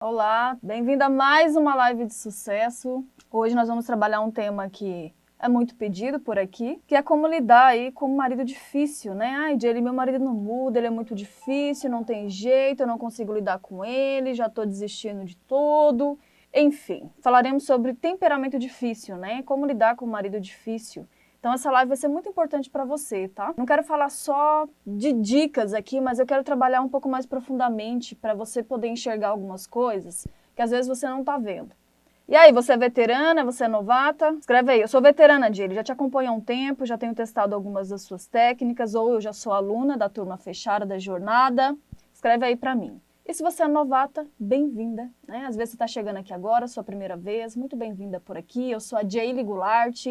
Olá, bem-vindo a mais uma live de sucesso. Hoje nós vamos trabalhar um tema que é muito pedido por aqui, que é como lidar aí com um marido difícil, né? Ai, Jaylee, meu marido não muda, ele é muito difícil, não tem jeito, eu não consigo lidar com ele, já tô desistindo de tudo. Enfim, falaremos sobre temperamento difícil, né? Como lidar com um marido difícil. Então essa live vai ser muito importante para você, tá? Não quero falar só de dicas aqui, mas eu quero trabalhar um pouco mais profundamente para você poder enxergar algumas coisas que às vezes você não tá vendo. E aí, você é veterana, você é novata? Escreve aí, eu sou veterana, Jaylee, já te acompanho há um tempo, já tenho testado algumas das suas técnicas, ou eu já sou aluna da turma fechada da jornada. Escreve aí para mim. E se você é novata, bem-vinda, né? Às vezes você está chegando aqui agora, sua primeira vez, muito bem-vinda por aqui. Eu sou a Jaylee Goulart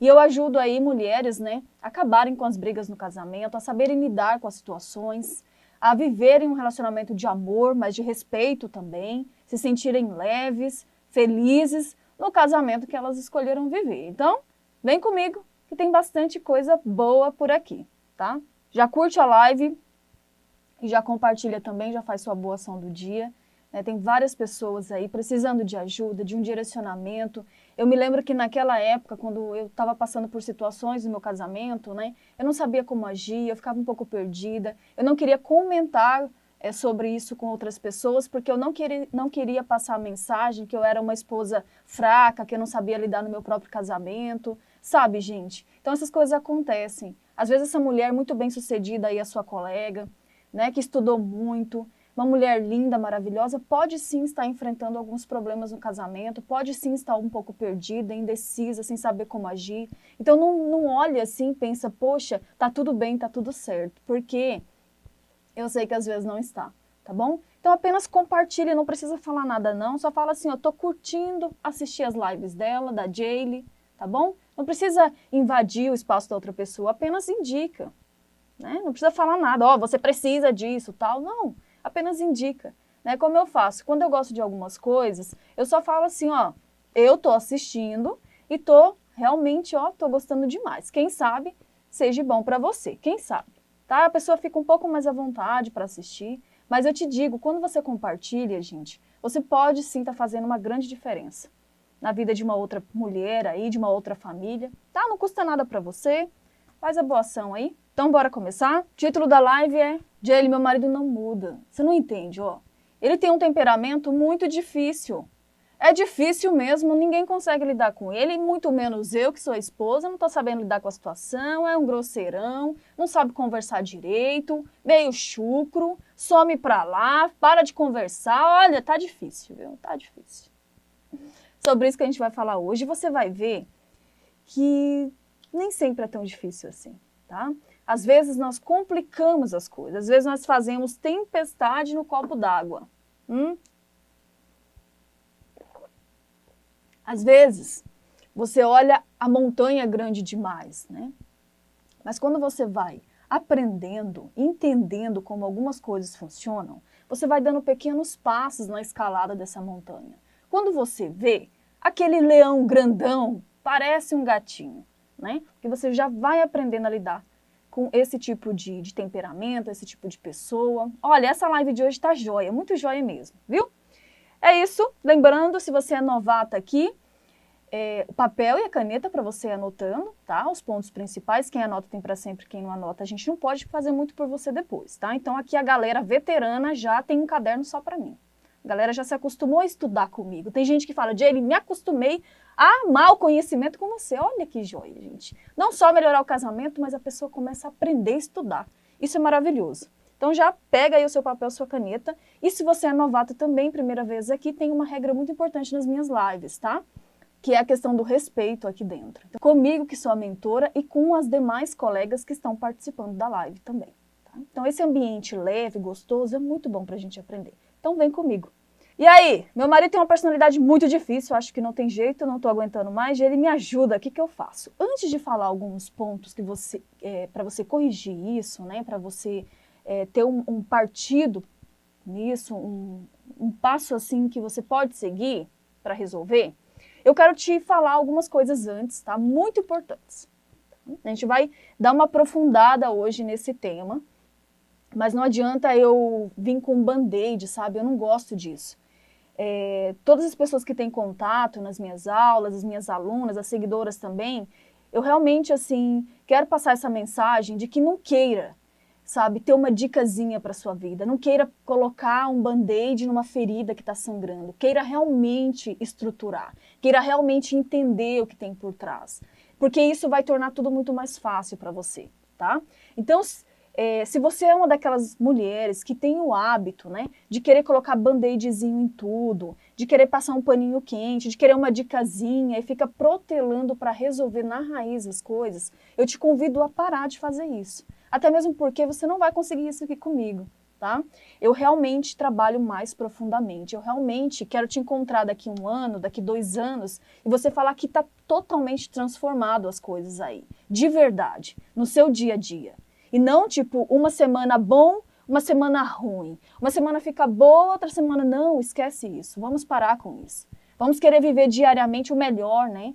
e eu ajudo aí mulheres, né, a acabarem com as brigas no casamento, a saberem lidar com as situações, a viverem um relacionamento de amor, mas de respeito também, se sentirem leves, felizes no casamento que elas escolheram viver. Então, vem comigo que tem bastante coisa boa por aqui, tá? Já curte a live e já compartilha também, já faz sua boa ação do dia. Né? Tem várias pessoas aí precisando de ajuda, de um direcionamento. Eu me lembro que naquela época, quando eu estava passando por situações no meu casamento, né, eu não sabia como agir, eu ficava um pouco perdida, eu não queria comentar sobre isso com outras pessoas, porque eu não queria passar a mensagem que eu era uma esposa fraca, que eu não sabia lidar no meu próprio casamento, sabe, gente? Então essas coisas acontecem. Às vezes essa mulher muito bem sucedida aí, a sua colega, né, que estudou muito, uma mulher linda, maravilhosa, pode sim estar enfrentando alguns problemas no casamento, pode sim estar um pouco perdida, indecisa, sem saber como agir. Então não olha assim e pensa, poxa, tá tudo bem, tá tudo certo, porque eu sei que às vezes não está, tá bom? Então apenas compartilhe, não precisa falar nada não, só fala assim, eu tô curtindo assistir as lives dela, da Jaylee, tá bom? Não precisa invadir o espaço da outra pessoa, apenas indica, né? Não precisa falar nada, ó, você precisa disso, tal, não, apenas indica, né? Como eu faço, quando eu gosto de algumas coisas, eu só falo assim, ó, eu tô assistindo e tô realmente, ó, tô gostando demais, quem sabe seja bom para você, quem sabe? Tá? A pessoa fica um pouco mais à vontade para assistir, mas eu te digo, quando você compartilha, gente, você pode sim estar fazendo uma grande diferença na vida de uma outra mulher aí, de uma outra família, tá? Não custa nada para você, faz a boa ação aí. Então bora começar? O título da live é Jaylee, meu marido não muda. Você não entende, ó. Ele tem um temperamento muito difícil. É difícil mesmo, ninguém consegue lidar com ele, muito menos eu, que sou a esposa, não tô sabendo lidar com a situação, é um grosseirão, não sabe conversar direito, meio chucro, some pra lá, para de conversar, olha, tá difícil, viu? Tá difícil. Sobre isso que a gente vai falar hoje, você vai ver que nem sempre é tão difícil assim, tá? Às vezes nós complicamos as coisas, às vezes nós fazemos tempestade no copo d'água. Às vezes, você olha a montanha grande demais, né? Mas quando você vai aprendendo, entendendo como algumas coisas funcionam, você vai dando pequenos passos na escalada dessa montanha. Quando você vê, aquele leão grandão parece um gatinho, né? Porque você já vai aprendendo a lidar com esse tipo de temperamento, esse tipo de pessoa. Olha, essa live de hoje tá joia, muito joia mesmo, viu? É isso. Lembrando, se você é novata aqui, o papel e a caneta para você ir anotando, tá? Os pontos principais, quem anota tem para sempre, quem não anota a gente não pode fazer muito por você depois, tá? Então aqui a galera veterana já tem um caderno só para mim. A galera já se acostumou a estudar comigo. Tem gente que fala, Jaylee, me acostumei a amar o conhecimento com você. Olha que joia, gente. Não só melhorar o casamento, mas a pessoa começa a aprender a estudar. Isso é maravilhoso. Então já pega aí o seu papel, sua caneta. E se você é novato também, primeira vez aqui, tem uma regra muito importante nas minhas lives, tá? Que é a questão do respeito aqui dentro. Então, comigo, que sou a mentora, e com as demais colegas que estão participando da live também. Tá? Então, esse ambiente leve, gostoso, é muito bom para a gente aprender. Então, vem comigo. E aí, meu marido tem uma personalidade muito difícil, acho que não tem jeito, eu não estou aguentando mais, ele me ajuda, o que que eu faço? Antes de falar alguns pontos que você, para você corrigir isso, né, para você ter um partido nisso, um passo assim que você pode seguir para resolver, eu quero te falar algumas coisas antes, tá? Muito importantes. A gente vai dar uma aprofundada hoje nesse tema, mas não adianta eu vir com um band-aid, sabe? Eu não gosto disso. todas as pessoas que têm contato nas minhas aulas, as minhas alunas, as seguidoras também, eu realmente, assim, quero passar essa mensagem de que não queira, sabe, ter uma dicasinha para sua vida. Não queira colocar um band-aid numa ferida que está sangrando. Queira realmente estruturar. Queira realmente entender o que tem por trás. Porque isso vai tornar tudo muito mais fácil para você, tá? Então, se você é uma daquelas mulheres que tem o hábito, né, de querer colocar band-aidzinho em tudo, de querer passar um paninho quente, de querer uma dicasinha e fica protelando para resolver na raiz as coisas, eu te convido a parar de fazer isso. Até mesmo porque você não vai conseguir isso aqui comigo, tá? Eu realmente trabalho mais profundamente. Eu realmente quero te encontrar daqui 1 ano, daqui 2 anos, e você falar que tá totalmente transformado as coisas aí. De verdade, no seu dia a dia. E não, tipo, uma semana bom, uma semana ruim. Uma semana fica boa, outra semana não, esquece isso. Vamos parar com isso. Vamos querer viver diariamente o melhor, né?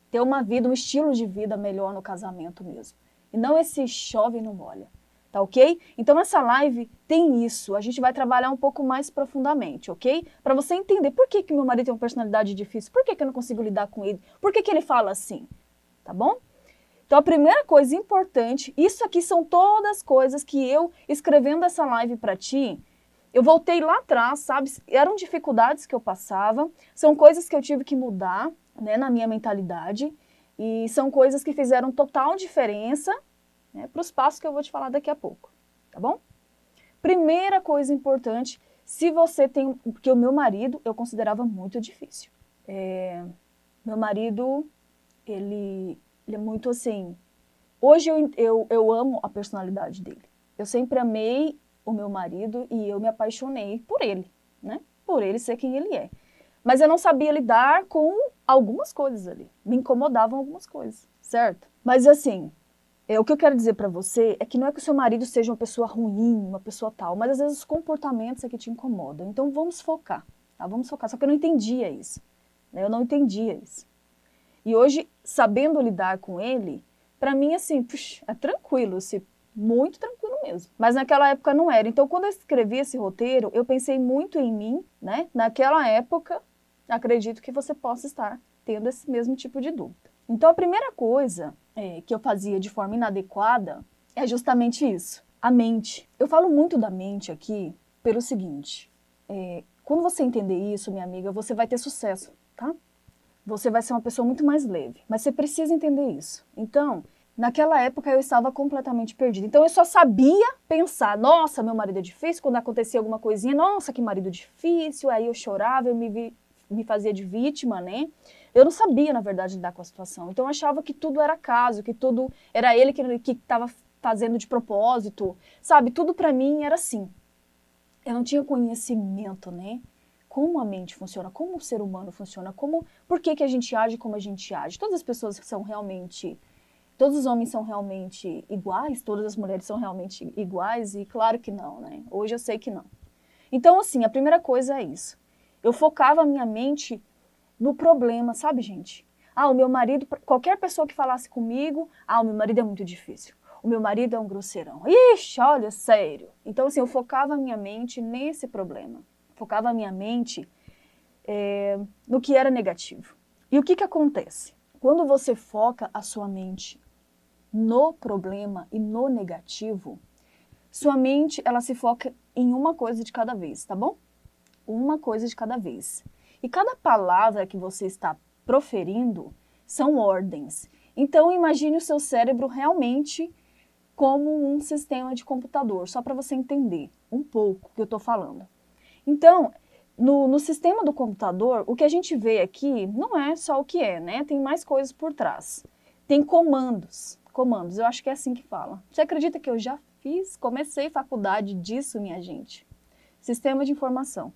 Ter uma vida, um estilo de vida melhor no casamento mesmo. E não esse chove e não molha, tá ok? Então essa live tem isso, a gente vai trabalhar um pouco mais profundamente, ok? Para você entender por que meu marido tem uma personalidade difícil, por que eu não consigo lidar com ele, por que ele fala assim, tá bom? Então a primeira coisa importante, isso aqui são todas coisas que eu, escrevendo essa live para ti, eu voltei lá atrás, sabe? Eram dificuldades que eu passava, são coisas que eu tive que mudar, né, na minha mentalidade, e são coisas que fizeram total diferença, né, para os passos que eu vou te falar daqui a pouco, tá bom? Primeira coisa importante, se você tem... Porque o meu marido eu considerava muito difícil. Meu marido, ele é muito assim... Hoje eu amo a personalidade dele. Eu sempre amei o meu marido e eu me apaixonei por ele, né? Por ele ser quem ele é. Mas eu não sabia lidar com algumas coisas ali. Me incomodavam algumas coisas, certo? Mas assim, o que eu quero dizer pra você é que não é que o seu marido seja uma pessoa ruim, uma pessoa tal, mas às vezes os comportamentos é que te incomodam. Então vamos focar, tá? Vamos focar. Só que eu não entendia isso, né? Eu não entendia isso. E hoje, sabendo lidar com ele, pra mim, assim, é tranquilo, assim, muito tranquilo mesmo. Mas naquela época não era. Então, quando eu escrevi esse roteiro, eu pensei muito em mim, né? Naquela época, acredito que você possa estar tendo esse mesmo tipo de dúvida. Então, a primeira coisa que eu fazia de forma inadequada é justamente isso, a mente. Eu falo muito da mente aqui pelo seguinte, quando você entender isso, minha amiga, você vai ter sucesso, tá? Você vai ser uma pessoa muito mais leve, mas você precisa entender isso. Então, naquela época eu estava completamente perdida. Então eu só sabia pensar, nossa, meu marido é difícil, quando acontecia alguma coisinha, nossa, que marido difícil, aí eu chorava, eu me fazia de vítima, né? Eu não sabia, na verdade, lidar com a situação. Então eu achava que tudo era acaso, que tudo era ele que estava fazendo de propósito, sabe? Tudo pra mim era assim. Eu não tinha conhecimento, né? Como a mente funciona, como o ser humano funciona, por que a gente age como a gente age. Todas as pessoas são realmente, todos os homens são realmente iguais, todas as mulheres são realmente iguais, e claro que não, né? Hoje eu sei que não. Então, assim, a primeira coisa é isso. Eu focava a minha mente no problema, sabe, gente? O meu marido, qualquer pessoa que falasse comigo, o meu marido é muito difícil. O meu marido é um grosseirão. Ixi, olha, sério. Então, assim, eu focava a minha mente nesse problema. Focava a minha mente no que era negativo. E o que acontece? Quando você foca a sua mente no problema e no negativo, sua mente, ela se foca em uma coisa de cada vez, tá bom? Uma coisa de cada vez. E cada palavra que você está proferindo são ordens. Então, imagine o seu cérebro realmente como um sistema de computador, só para você entender um pouco o que eu estou falando. Então, no sistema do computador, o que a gente vê aqui não é só o que é, né? Tem mais coisas por trás. Tem comandos. Comandos, eu acho que é assim que fala. Você acredita que eu já comecei faculdade disso, minha gente? Sistema de informação.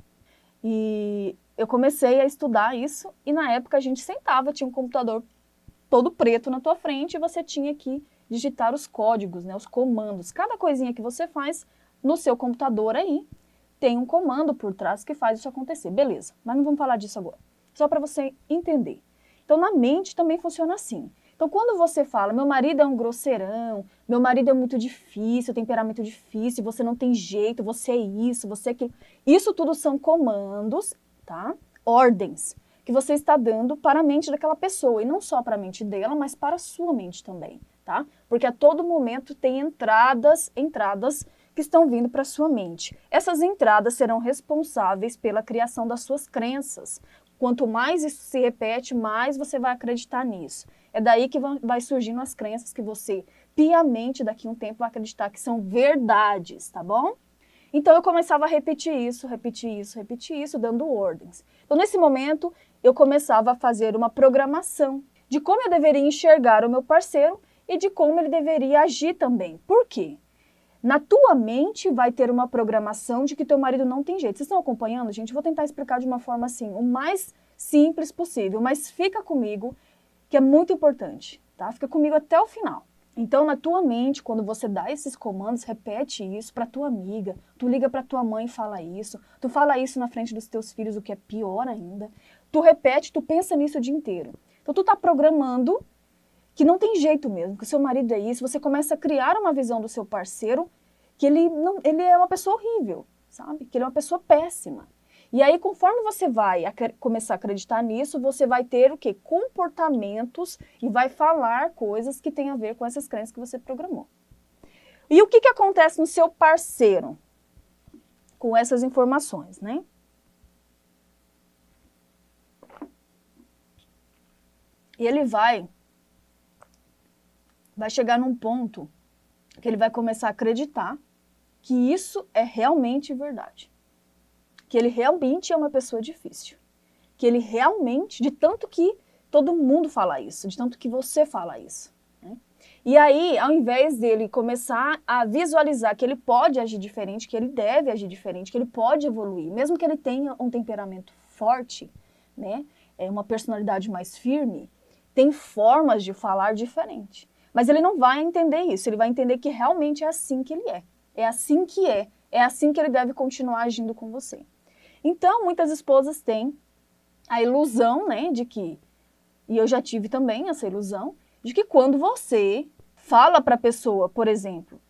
E eu comecei a estudar isso e na época a gente sentava, tinha um computador todo preto na tua frente e você tinha que digitar os códigos, né? Os comandos. Cada coisinha que você faz no seu computador aí, tem um comando por trás que faz isso acontecer. Beleza, mas não vamos falar disso agora. Só para você entender. Então, na mente também funciona assim. Então, quando você fala, meu marido é um grosseirão, meu marido é muito difícil, temperamento difícil, você não tem jeito, você é isso, você é aquilo. Isso tudo são comandos, tá? Ordens que você está dando para a mente daquela pessoa. E não só para a mente dela, mas para a sua mente também, tá? Porque a todo momento tem entradas que estão vindo para a sua mente. Essas entradas serão responsáveis pela criação das suas crenças. Quanto mais isso se repete, mais você vai acreditar nisso. É daí que vai surgindo as crenças que você, piamente, daqui a um tempo, vai acreditar que são verdades, tá bom? Então, eu começava a repetir isso, dando ordens. Então, nesse momento, eu começava a fazer uma programação de como eu deveria enxergar o meu parceiro e de como ele deveria agir também. Por quê? Na tua mente vai ter uma programação de que teu marido não tem jeito. Vocês estão acompanhando, gente? Eu vou tentar explicar de uma forma assim, o mais simples possível, mas fica comigo, que é muito importante, tá? Fica comigo até o final. Então, na tua mente, quando você dá esses comandos, repete isso para tua amiga, tu liga para tua mãe e fala isso, tu fala isso na frente dos teus filhos, o que é pior ainda. Tu repete, tu pensa nisso o dia inteiro. Então, tu tá programando que não tem jeito mesmo, que o seu marido é isso, você começa a criar uma visão do seu parceiro que ele é uma pessoa horrível, sabe? Que ele é uma pessoa péssima. E aí, conforme você vai começar a acreditar nisso, você vai ter o quê? Comportamentos e vai falar coisas que têm a ver com essas crenças que você programou. E o que acontece no seu parceiro com essas informações, né? E ele vai chegar num ponto que ele vai começar a acreditar que isso é realmente verdade. Que ele realmente é uma pessoa difícil. Que ele realmente, de tanto que todo mundo fala isso, de tanto que você fala isso. Né? E aí, ao invés dele começar a visualizar que ele pode agir diferente, que ele deve agir diferente, que ele pode evoluir, mesmo que ele tenha um temperamento forte, né, uma personalidade mais firme, tem formas de falar diferente. Mas ele não vai entender isso, ele vai entender que realmente é assim que ele é. É assim que é assim que ele deve continuar agindo com você. Então, muitas esposas têm a ilusão, né, de que, e eu já tive também essa ilusão, de que quando você fala para a pessoa, por exemplo,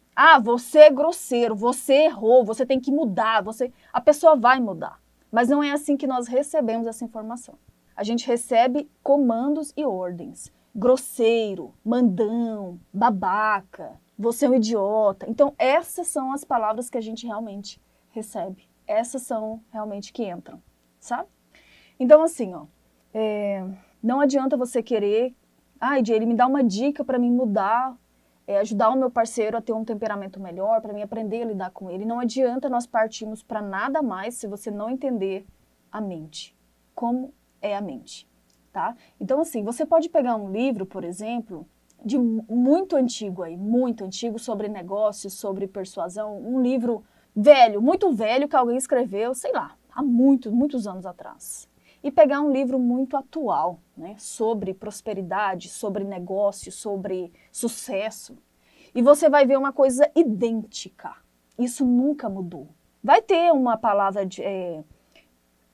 você é grosseiro, você errou, você tem que mudar, a pessoa vai mudar. Mas não é assim que nós recebemos essa informação. A gente recebe comandos e ordens. Grosseiro, mandão, babaca, você é um idiota. Então, essas são as palavras que a gente realmente recebe. Essas são realmente que entram, sabe? Então, assim, não adianta você querer, ele me dá uma dica para mim mudar, ajudar o meu parceiro a ter um temperamento melhor, para mim aprender a lidar com ele. Não adianta nós partirmos para nada mais se você não entender a mente. Como é a mente, tá? Então, assim, você pode pegar um livro, por exemplo, de muito antigo sobre negócios, sobre persuasão, um livro velho, muito velho, que alguém escreveu, sei lá, há muitos anos atrás. E pegar um livro muito atual, né, sobre prosperidade, sobre negócio, sobre sucesso. E você vai ver uma coisa idêntica. Isso nunca mudou. Vai ter uma palavra,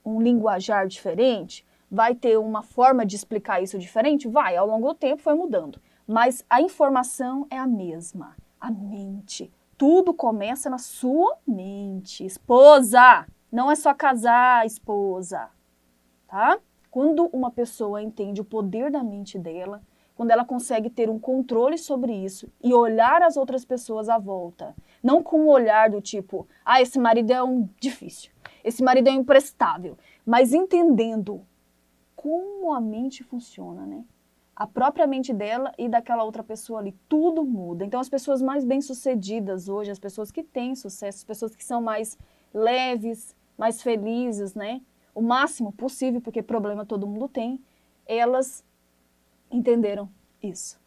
um linguajar diferente, vai ter uma forma de explicar isso diferente? Vai, ao longo do tempo foi mudando. Mas a informação é a mesma. A mente. Tudo começa na sua mente. Esposa! Não é só casar, esposa. Tá? Quando uma pessoa entende o poder da mente dela, quando ela consegue ter um controle sobre isso e olhar as outras pessoas à volta, não com um olhar do tipo, esse marido é um difícil, esse marido é um imprestável, mas entendendo como a mente funciona, né? A própria mente dela e daquela outra pessoa ali, tudo muda. Então, as pessoas mais bem-sucedidas hoje, as pessoas que têm sucesso, as pessoas que são mais leves, mais felizes, né? O máximo possível, porque problema todo mundo tem, elas entenderam isso.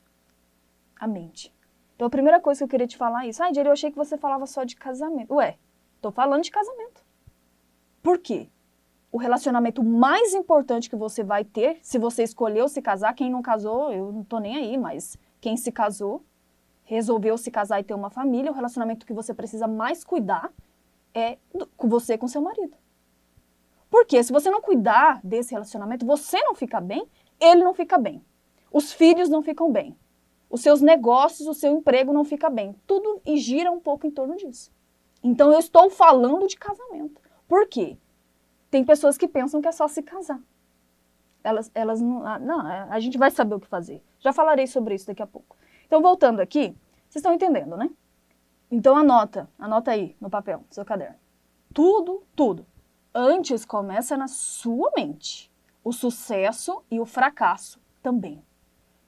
A mente. Então, a primeira coisa que eu queria te falar é isso. Diego, eu achei que você falava só de casamento. Ué, tô falando de casamento. Por quê? O relacionamento mais importante que você vai ter, se você escolheu se casar, quem não casou, eu não tô nem aí, mas quem se casou, resolveu se casar e ter uma família, o relacionamento que você precisa mais cuidar é com você e com seu marido. Porque se você não cuidar desse relacionamento, você não fica bem, ele não fica bem. Os filhos não ficam bem. Os seus negócios, o seu emprego não fica bem. Tudo e gira um pouco em torno disso. Então eu estou falando de casamento. Por quê? Tem pessoas que pensam que é só se casar. Elas não, a gente vai saber o que fazer. Já falarei sobre isso daqui a pouco. Então, voltando aqui, vocês estão entendendo, né? Então, anota aí no papel, no seu caderno. Tudo. Antes começa na sua mente. O sucesso e o fracasso também.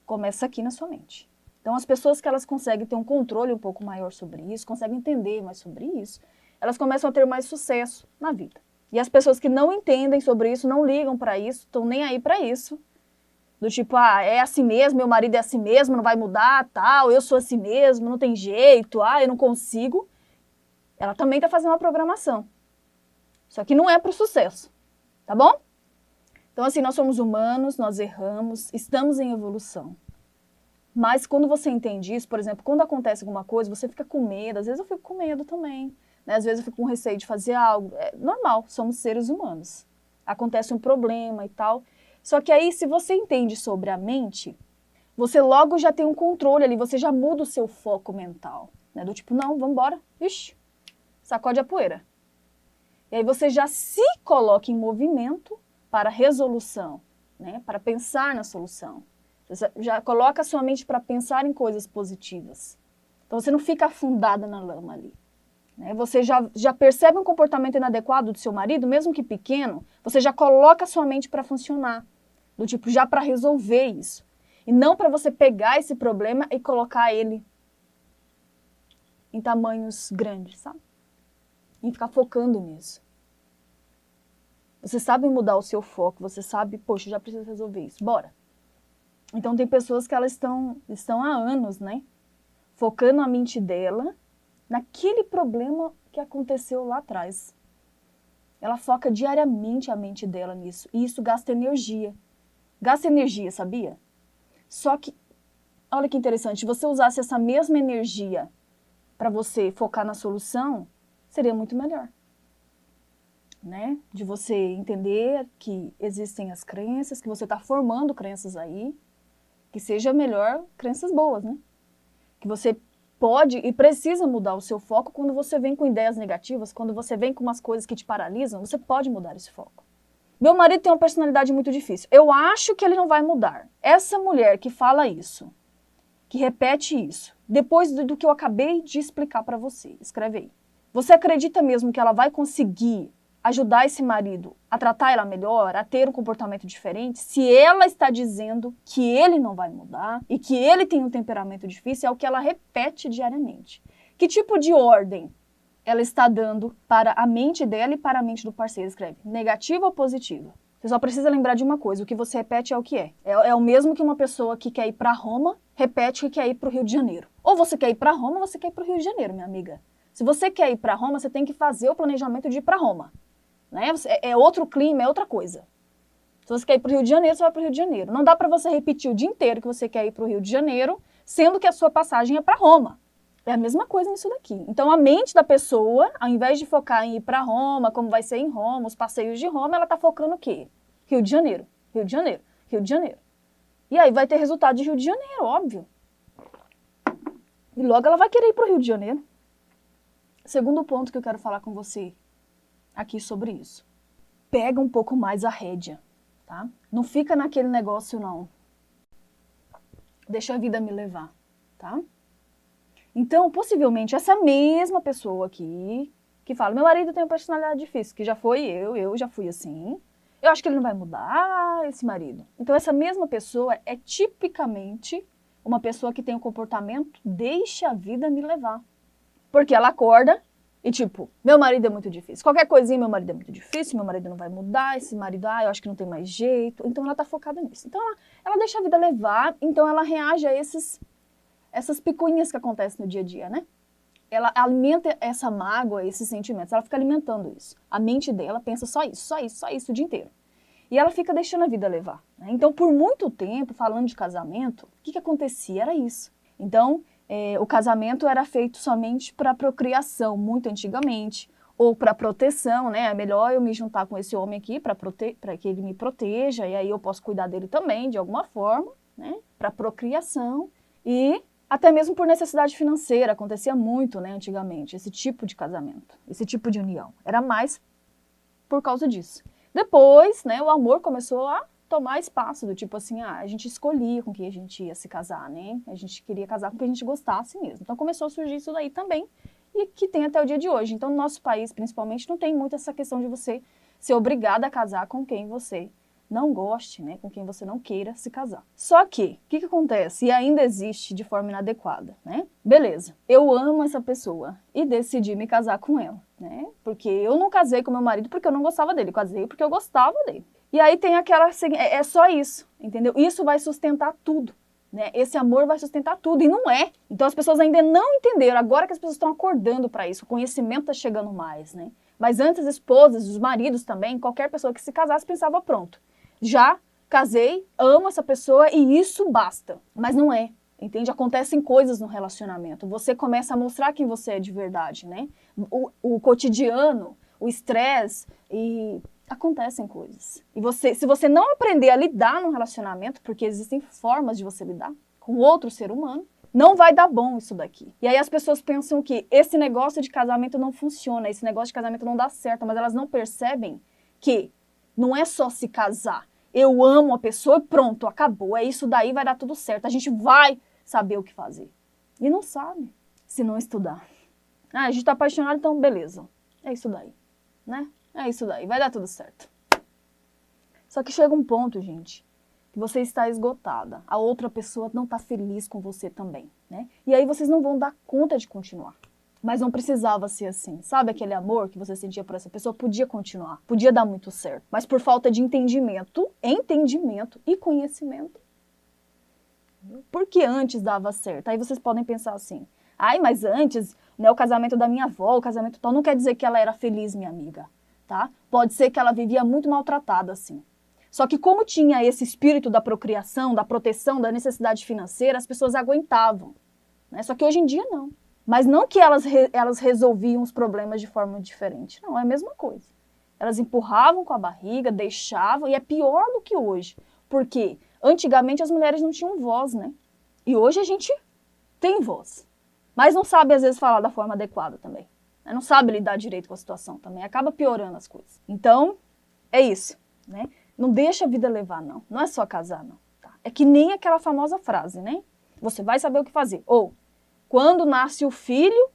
Começa aqui na sua mente. Então, as pessoas que elas conseguem ter um controle um pouco maior sobre isso, conseguem entender mais sobre isso, elas começam a ter mais sucesso na vida. E as pessoas que não entendem sobre isso, não ligam para isso, estão nem aí para isso. Do tipo, é assim mesmo, meu marido é assim mesmo, não vai mudar, tal, eu sou assim mesmo, não tem jeito, eu não consigo. Ela também está fazendo uma programação. Só que não é para o sucesso, tá bom? Então, assim, nós somos humanos, nós erramos, estamos em evolução. Mas quando você entende isso, por exemplo, quando acontece alguma coisa, você fica com medo, às vezes eu fico com medo também, né? Às vezes eu fico com receio de fazer algo, é normal, somos seres humanos. Acontece um problema e tal. Só que aí, se você entende sobre a mente, você logo já tem um controle ali, você já muda o seu foco mental, né? Do tipo, não, vamos embora, ixi, sacode a poeira. E aí você já se coloca em movimento para resolução, né? Para pensar na solução. Você já coloca a sua mente para pensar em coisas positivas. Então você não fica afundada na lama ali. Né? Você já percebe um comportamento inadequado do seu marido, mesmo que pequeno, você já coloca a sua mente para funcionar. Do tipo, já para resolver isso. E não para você pegar esse problema e colocar ele em tamanhos grandes, sabe? E ficar focando nisso. Você sabe mudar o seu foco, você sabe, poxa, já preciso resolver isso, bora. Então tem pessoas que elas estão há anos, né? Focando a mente dela naquele problema que aconteceu lá atrás. Ela foca diariamente a mente dela nisso. E isso gasta energia. Gasta energia, sabia? Só que, olha que interessante, se você usasse essa mesma energia para você focar na solução, seria muito melhor. Né? De você entender que existem as crenças, que você está formando crenças aí, que seja melhor crenças boas, né? Que você pode e precisa mudar o seu foco quando você vem com ideias negativas, quando você vem com umas coisas que te paralisam, você pode mudar esse foco. Meu marido tem uma personalidade muito difícil. Eu acho que ele não vai mudar. Essa mulher que fala isso, que repete isso, depois do que eu acabei de explicar para você, escreve aí. Você acredita mesmo que ela vai conseguir ajudar esse marido a tratar ela melhor, a ter um comportamento diferente, se ela está dizendo que ele não vai mudar e que ele tem um temperamento difícil, é o que ela repete diariamente. Que tipo de ordem ela está dando para a mente dela e para a mente do parceiro? Escreve, negativa ou positiva? Você só precisa lembrar de uma coisa, o que você repete é o que é. É o mesmo que uma pessoa que quer ir para Roma repete que quer ir para o Rio de Janeiro. Ou você quer ir para Roma ou você quer ir para o Rio de Janeiro, minha amiga. Se você quer ir para Roma, você tem que fazer o planejamento de ir para Roma. Né? É outro clima, é outra coisa. Se você quer ir para o Rio de Janeiro, você vai para o Rio de Janeiro. Não dá para você repetir o dia inteiro que você quer ir para o Rio de Janeiro, sendo que a sua passagem é para Roma. É a mesma coisa nisso daqui. Então, a mente da pessoa, ao invés de focar em ir para Roma, como vai ser em Roma, os passeios de Roma, ela está focando o quê? Rio de Janeiro, Rio de Janeiro, Rio de Janeiro. E aí vai ter resultado de Rio de Janeiro, óbvio. E logo ela vai querer ir para o Rio de Janeiro. Segundo ponto que eu quero falar com você aqui sobre isso. Pega um pouco mais a rédea, tá? Não fica naquele negócio, não. Deixa a vida me levar, tá? Então, possivelmente, essa mesma pessoa aqui, que fala, meu marido tem uma personalidade difícil, que já foi eu já fui assim, eu acho que ele não vai mudar, esse marido. Então, essa mesma pessoa é tipicamente uma pessoa que tem um comportamento, deixa a vida me levar. Porque ela acorda e tipo, meu marido é muito difícil. Qualquer coisinha, meu marido é muito difícil, meu marido não vai mudar, esse marido, eu acho que não tem mais jeito. Então ela tá focada nisso. Então ela deixa a vida levar, então ela reage a essas picuinhas que acontecem no dia a dia, né? Ela alimenta essa mágoa, esses sentimentos, ela fica alimentando isso. A mente dela pensa só isso o dia inteiro. E ela fica deixando a vida levar. Né? Então, por muito tempo, falando de casamento, o que acontecia? Era isso. Então, o casamento era feito somente para procriação, muito antigamente, ou para proteção, né? É melhor eu me juntar com esse homem aqui para que ele me proteja, e aí eu posso cuidar dele também, de alguma forma. né? Para procriação e até mesmo por necessidade financeira. Acontecia muito, né, antigamente, esse tipo de casamento, esse tipo de união. Era mais por causa disso. Depois, né, o amor começou a tomar espaço, do tipo assim, a gente escolhia com quem a gente ia se casar, né? A gente queria casar com quem a gente gostasse mesmo. Então começou a surgir isso daí também, e que tem até o dia de hoje. Então no nosso país, principalmente, não tem muito essa questão de você ser obrigada a casar com quem você não goste, né? Com quem você não queira se casar. Só que, o que acontece? E ainda existe de forma inadequada, né? Beleza, eu amo essa pessoa e decidi me casar com ela, né? Porque eu não casei com meu marido porque eu não gostava dele, eu casei porque eu gostava dele. E aí tem aquela, é só isso, entendeu? Isso vai sustentar tudo, né? Esse amor vai sustentar tudo, e não é. Então as pessoas ainda não entenderam, agora que as pessoas estão acordando para isso, o conhecimento está chegando mais, né? Mas antes as esposas, os maridos também, qualquer pessoa que se casasse pensava, pronto, já casei, amo essa pessoa e isso basta. Mas não é, entende? Acontecem coisas no relacionamento, você começa a mostrar quem você é de verdade, né? O cotidiano, o estresse e... acontecem coisas. E você, se você não aprender a lidar num relacionamento, porque existem formas de você lidar com outro ser humano, não vai dar bom isso daqui. E aí as pessoas pensam que esse negócio de casamento não funciona, esse negócio de casamento não dá certo, mas elas não percebem que não é só se casar. Eu amo a pessoa e pronto, acabou. É isso daí, vai dar tudo certo. A gente vai saber o que fazer. E não sabe, se não estudar. A gente tá apaixonado, então beleza. É isso daí, né? É isso daí, vai dar tudo certo. Só que chega um ponto, gente, que você está esgotada. A outra pessoa não está feliz com você também, né? E aí vocês não vão dar conta de continuar. Mas não precisava ser assim. Sabe aquele amor que você sentia por essa pessoa? Podia continuar, podia dar muito certo. Mas por falta de entendimento e conhecimento. Porque antes dava certo. Aí vocês podem pensar assim, ai, mas antes, né, o casamento da minha avó, o casamento tal, não quer dizer que ela era feliz, minha amiga. Tá? Pode ser que ela vivia muito maltratada, assim. Só que como tinha esse espírito da procriação, da proteção, da necessidade financeira, as pessoas aguentavam. Né? Só que hoje em dia não. Mas não que elas resolviam os problemas de forma diferente. Não, é a mesma coisa. Elas empurravam com a barriga, deixavam, e é pior do que hoje. Porque antigamente as mulheres não tinham voz, né? E hoje a gente tem voz. Mas não sabe, às vezes, falar da forma adequada também. Não sabe lidar direito com a situação também, acaba piorando as coisas. Então, é isso, né? Não deixa a vida levar, não. Não é só casar, não. Tá? É que nem aquela famosa frase, né? Você vai saber o que fazer. Ou, quando nasce o filho,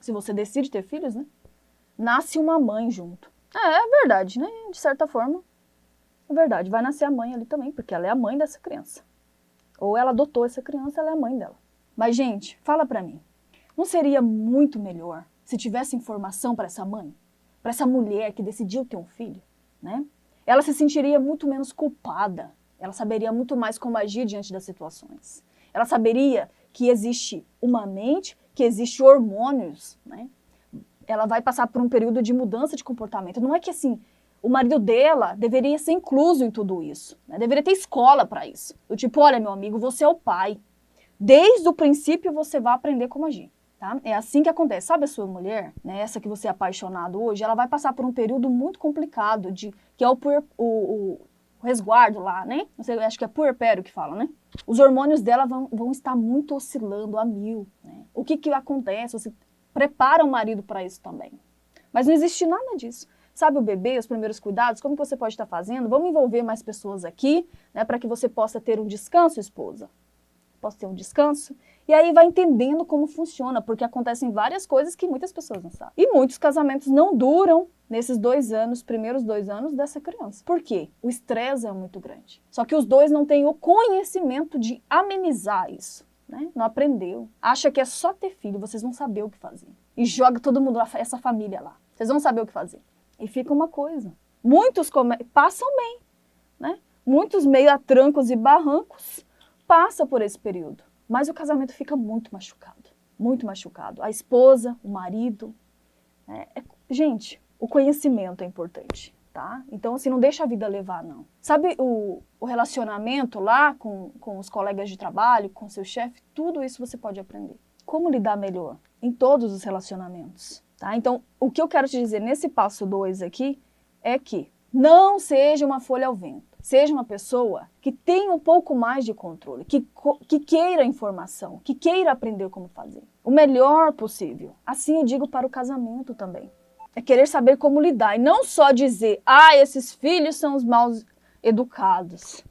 se você decide ter filhos, né? Nasce uma mãe junto. É verdade, né? De certa forma, é verdade. Vai nascer a mãe ali também, porque ela é a mãe dessa criança. Ou ela adotou essa criança, ela é a mãe dela. Mas, gente, fala pra mim. Não seria muito melhor se tivesse informação para essa mãe, para essa mulher que decidiu ter um filho, né? Ela se sentiria muito menos culpada, ela saberia muito mais como agir diante das situações. Ela saberia que existe uma mente, que existe hormônios, né? Ela vai passar por um período de mudança de comportamento. Não é que assim, o marido dela deveria ser incluso em tudo isso, né? Deveria ter escola para isso. Do tipo, olha, meu amigo, você é o pai. Desde o princípio você vai aprender como agir. Tá? É assim que acontece. Sabe a sua mulher, né, essa que você é apaixonado hoje, ela vai passar por um período muito complicado, que é o resguardo lá, né? Não sei, acho que é puerpério que fala, né? Os hormônios dela vão estar muito oscilando a 1000. Né? O que acontece? Você prepara o marido para isso também. Mas não existe nada disso. Sabe o bebê, os primeiros cuidados, como que você pode estar fazendo? Vamos envolver mais pessoas aqui, né, para que você possa ter um descanso, esposa. Posso ter um descanso? E aí vai entendendo como funciona, porque acontecem várias coisas que muitas pessoas não sabem. E muitos casamentos não duram nesses 2 anos, primeiros 2 anos dessa criança. Por quê? O estresse é muito grande. Só que os dois não têm o conhecimento de amenizar isso, né? Não aprendeu. Acha que é só ter filho, vocês vão saber o que fazer. E joga todo mundo, essa família lá. Vocês vão saber o que fazer. E fica uma coisa. Muitos passam bem, né? Muitos meio a trancos e barrancos passa por esse período, mas o casamento fica muito machucado, muito machucado. A esposa, o marido, gente, o conhecimento é importante, tá? Então, assim, não deixa a vida levar, não. Sabe o relacionamento lá com os colegas de trabalho, com seu chefe, tudo isso você pode aprender. Como lidar melhor em todos os relacionamentos, tá? Então, o que eu quero te dizer nesse passo 2 aqui é que não seja uma folha ao vento. seja uma pessoa que tenha um pouco mais de controle, que queira informação, que queira aprender como fazer. O melhor possível. Assim eu digo para o casamento também. É querer saber como lidar e não só dizer, esses filhos são os mal educados.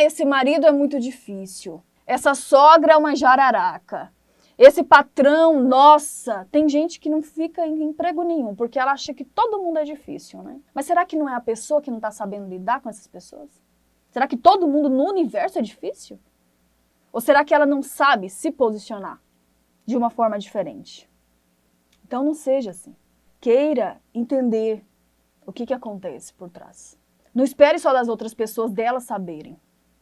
Esse marido é muito difícil. Essa sogra é uma jararaca. Esse patrão, nossa, tem gente que não fica em emprego nenhum, porque ela acha que todo mundo é difícil, né? Mas será que não é a pessoa que não está sabendo lidar com essas pessoas? Será que todo mundo no universo é difícil? Ou será que ela não sabe se posicionar de uma forma diferente? Então não seja assim. Queira entender o que acontece por trás. Não espere só das outras pessoas delas saberem,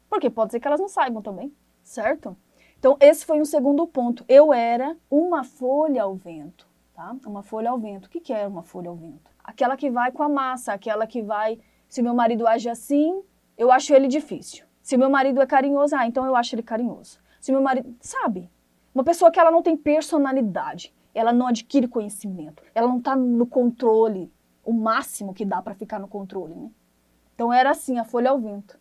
porque pode ser que elas não saibam também, certo? Então, esse foi um segundo ponto. Eu era uma folha ao vento, tá? Uma folha ao vento. O que é uma folha ao vento? Aquela que vai com a massa, aquela que vai... Se meu marido age assim, eu acho ele difícil. Se meu marido é carinhoso, então eu acho ele carinhoso. Se meu marido... Sabe? Uma pessoa que ela não tem personalidade, ela não adquire conhecimento, ela não está no controle, o máximo que dá para ficar no controle, né? Então, era assim, a folha ao vento.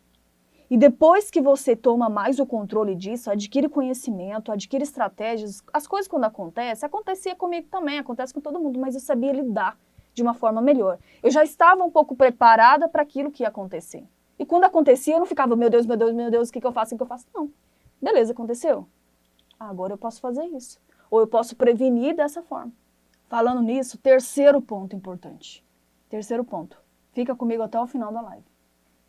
E depois que você toma mais o controle disso, adquire conhecimento, adquire estratégias, as coisas quando acontecem, acontecia comigo também, acontece com todo mundo, mas eu sabia lidar de uma forma melhor. Eu já estava um pouco preparada para aquilo que ia acontecer. E quando acontecia, eu não ficava, meu Deus, meu Deus, meu Deus, o que eu faço, o que eu faço? Não. Beleza, aconteceu. Agora eu posso fazer isso. Ou eu posso prevenir dessa forma. Falando nisso, terceiro ponto importante. Terceiro ponto. Fica comigo até o final da live.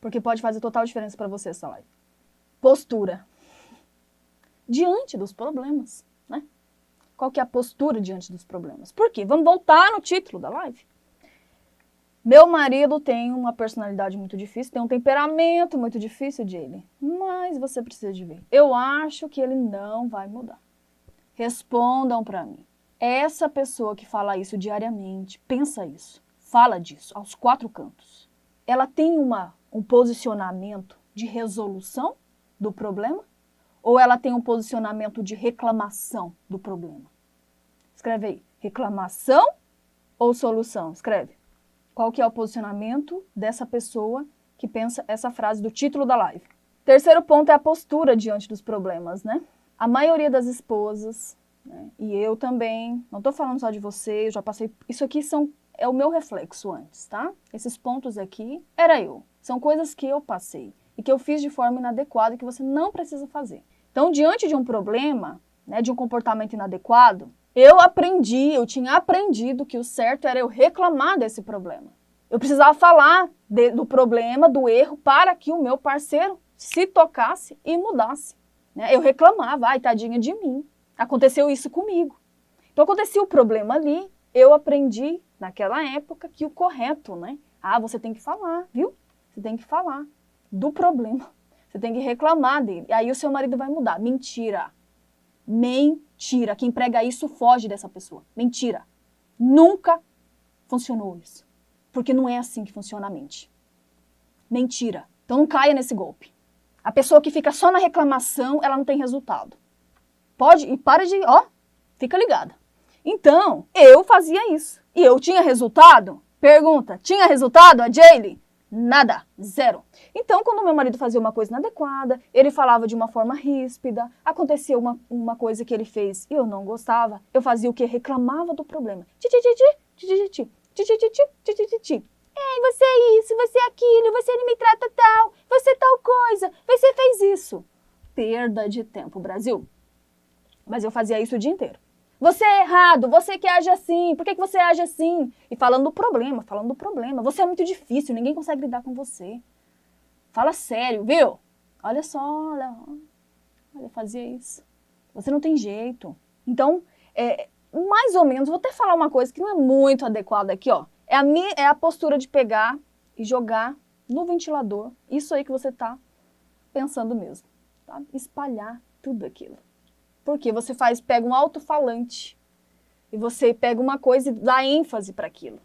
Porque pode fazer total diferença para você essa live. Postura. Diante dos problemas, né? Qual que é a postura diante dos problemas? Por quê? Vamos voltar no título da live. Meu marido tem uma personalidade muito difícil, tem um temperamento muito difícil dele. Mas você precisa de ver. Eu acho que ele não vai mudar. Respondam para mim. Essa pessoa que fala isso diariamente, pensa isso, fala disso aos quatro cantos. Ela tem um posicionamento de resolução do problema ou ela tem um posicionamento de reclamação do problema? Escreve aí, reclamação ou solução? Escreve. Qual que é o posicionamento dessa pessoa que pensa essa frase do título da live? Terceiro ponto é a postura diante dos problemas, né? A maioria das esposas, né, e eu também, não estou falando só de você, eu já passei, isso aqui é o meu reflexo antes, tá? Esses pontos aqui, era eu. São coisas que eu passei e que eu fiz de forma inadequada e que você não precisa fazer. Então, diante de um problema, né, de um comportamento inadequado, eu tinha aprendido que o certo era eu reclamar desse problema. Eu precisava falar do problema, do erro, para que o meu parceiro se tocasse e mudasse. Né? Eu reclamava, tadinha de mim. Aconteceu isso comigo. Então, acontecia o problema ali, eu aprendi naquela época que o correto, né? Você tem que falar, viu? Você tem que falar do problema. Você tem que reclamar dele. E aí o seu marido vai mudar. Mentira. Mentira. Quem prega isso foge dessa pessoa. Mentira. Nunca funcionou isso. Porque não é assim que funciona a mente. Mentira. Então não caia nesse golpe. A pessoa que fica só na reclamação, ela não tem resultado. Fica ligada. Então, eu fazia isso. E eu tinha resultado? Pergunta, tinha resultado a Jaylee? Nada, zero. Então, quando meu marido fazia uma coisa inadequada, ele falava de uma forma ríspida, acontecia uma coisa que ele fez e eu não gostava, eu fazia o quê? Reclamava do problema. Ei, você é isso, você é aquilo, você não me trata tal, você é tal coisa, você fez isso. Perda de tempo, Brasil. Mas eu fazia isso o dia inteiro. Você é errado, você que age assim, por que você age assim? E falando do problema. Você é muito difícil, ninguém consegue lidar com você. Fala sério, viu? Olha só, olha, fazia isso. Você não tem jeito. Então, mais ou menos, vou até falar uma coisa que não é muito adequada aqui, ó. É a postura de pegar e jogar no ventilador, isso aí que você tá pensando mesmo, tá? Espalhar tudo aquilo. Porque você pega um alto-falante e você pega uma coisa e dá ênfase para aquilo.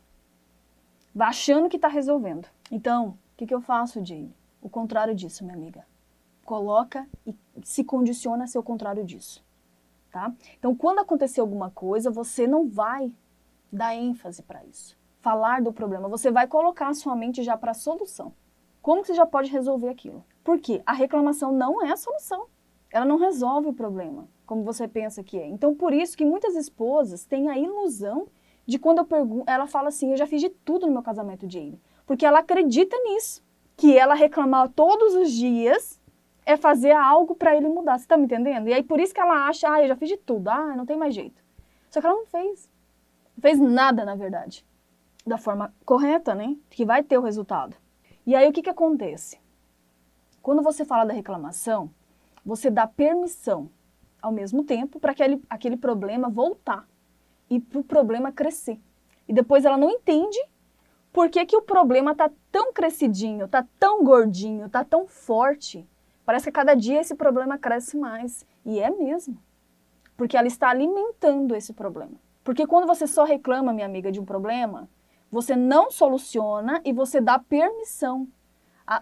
Vai achando que está resolvendo. Então, o que eu faço, Jaylee? O contrário disso, minha amiga. Coloca e se condiciona a ser o contrário disso. Tá? Então, quando acontecer alguma coisa, você não vai dar ênfase para isso. Falar do problema. Você vai colocar a sua mente já para a solução. Como que você já pode resolver aquilo? Porque a reclamação não é a solução. Ela não resolve o problema, como você pensa que é. Então, por isso que muitas esposas têm a ilusão de quando eu pergunto, ela fala assim, eu já fiz de tudo no meu casamento, Jaylee. Porque ela acredita nisso. Que ela reclamar todos os dias é fazer algo para ele mudar. Você tá me entendendo? E aí, por isso que ela acha, eu já fiz de tudo, não tem mais jeito. Só que ela não fez. Não fez nada, na verdade. Da forma correta, né? Que vai ter o resultado. E aí, o que acontece? Quando você fala da reclamação, você dá permissão, ao mesmo tempo, para aquele problema voltar e para o problema crescer. E depois ela não entende por que o problema está tão crescidinho, está tão gordinho, está tão forte. Parece que a cada dia esse problema cresce mais. E é mesmo. Porque ela está alimentando esse problema. Porque quando você só reclama, minha amiga, de um problema, você não soluciona e você dá permissão.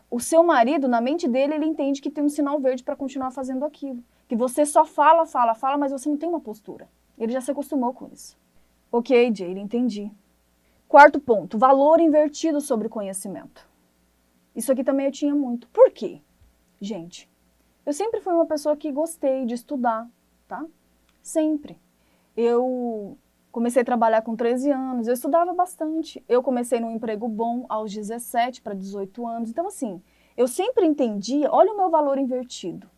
O seu marido, na mente dele, ele entende que tem um sinal verde para continuar fazendo aquilo. Que você só fala, mas você não tem uma postura. Ele já se acostumou com isso. Ok, Jaylee, entendi. Quarto ponto, valor invertido sobre conhecimento. Isso aqui também eu tinha muito. Por quê? Gente, eu sempre fui uma pessoa que gostei de estudar, tá? Sempre. Eu comecei a trabalhar com 13 anos, eu estudava bastante. Eu comecei num emprego bom aos 17 para 18 anos. Então, assim, eu sempre entendia, olha o meu valor invertido.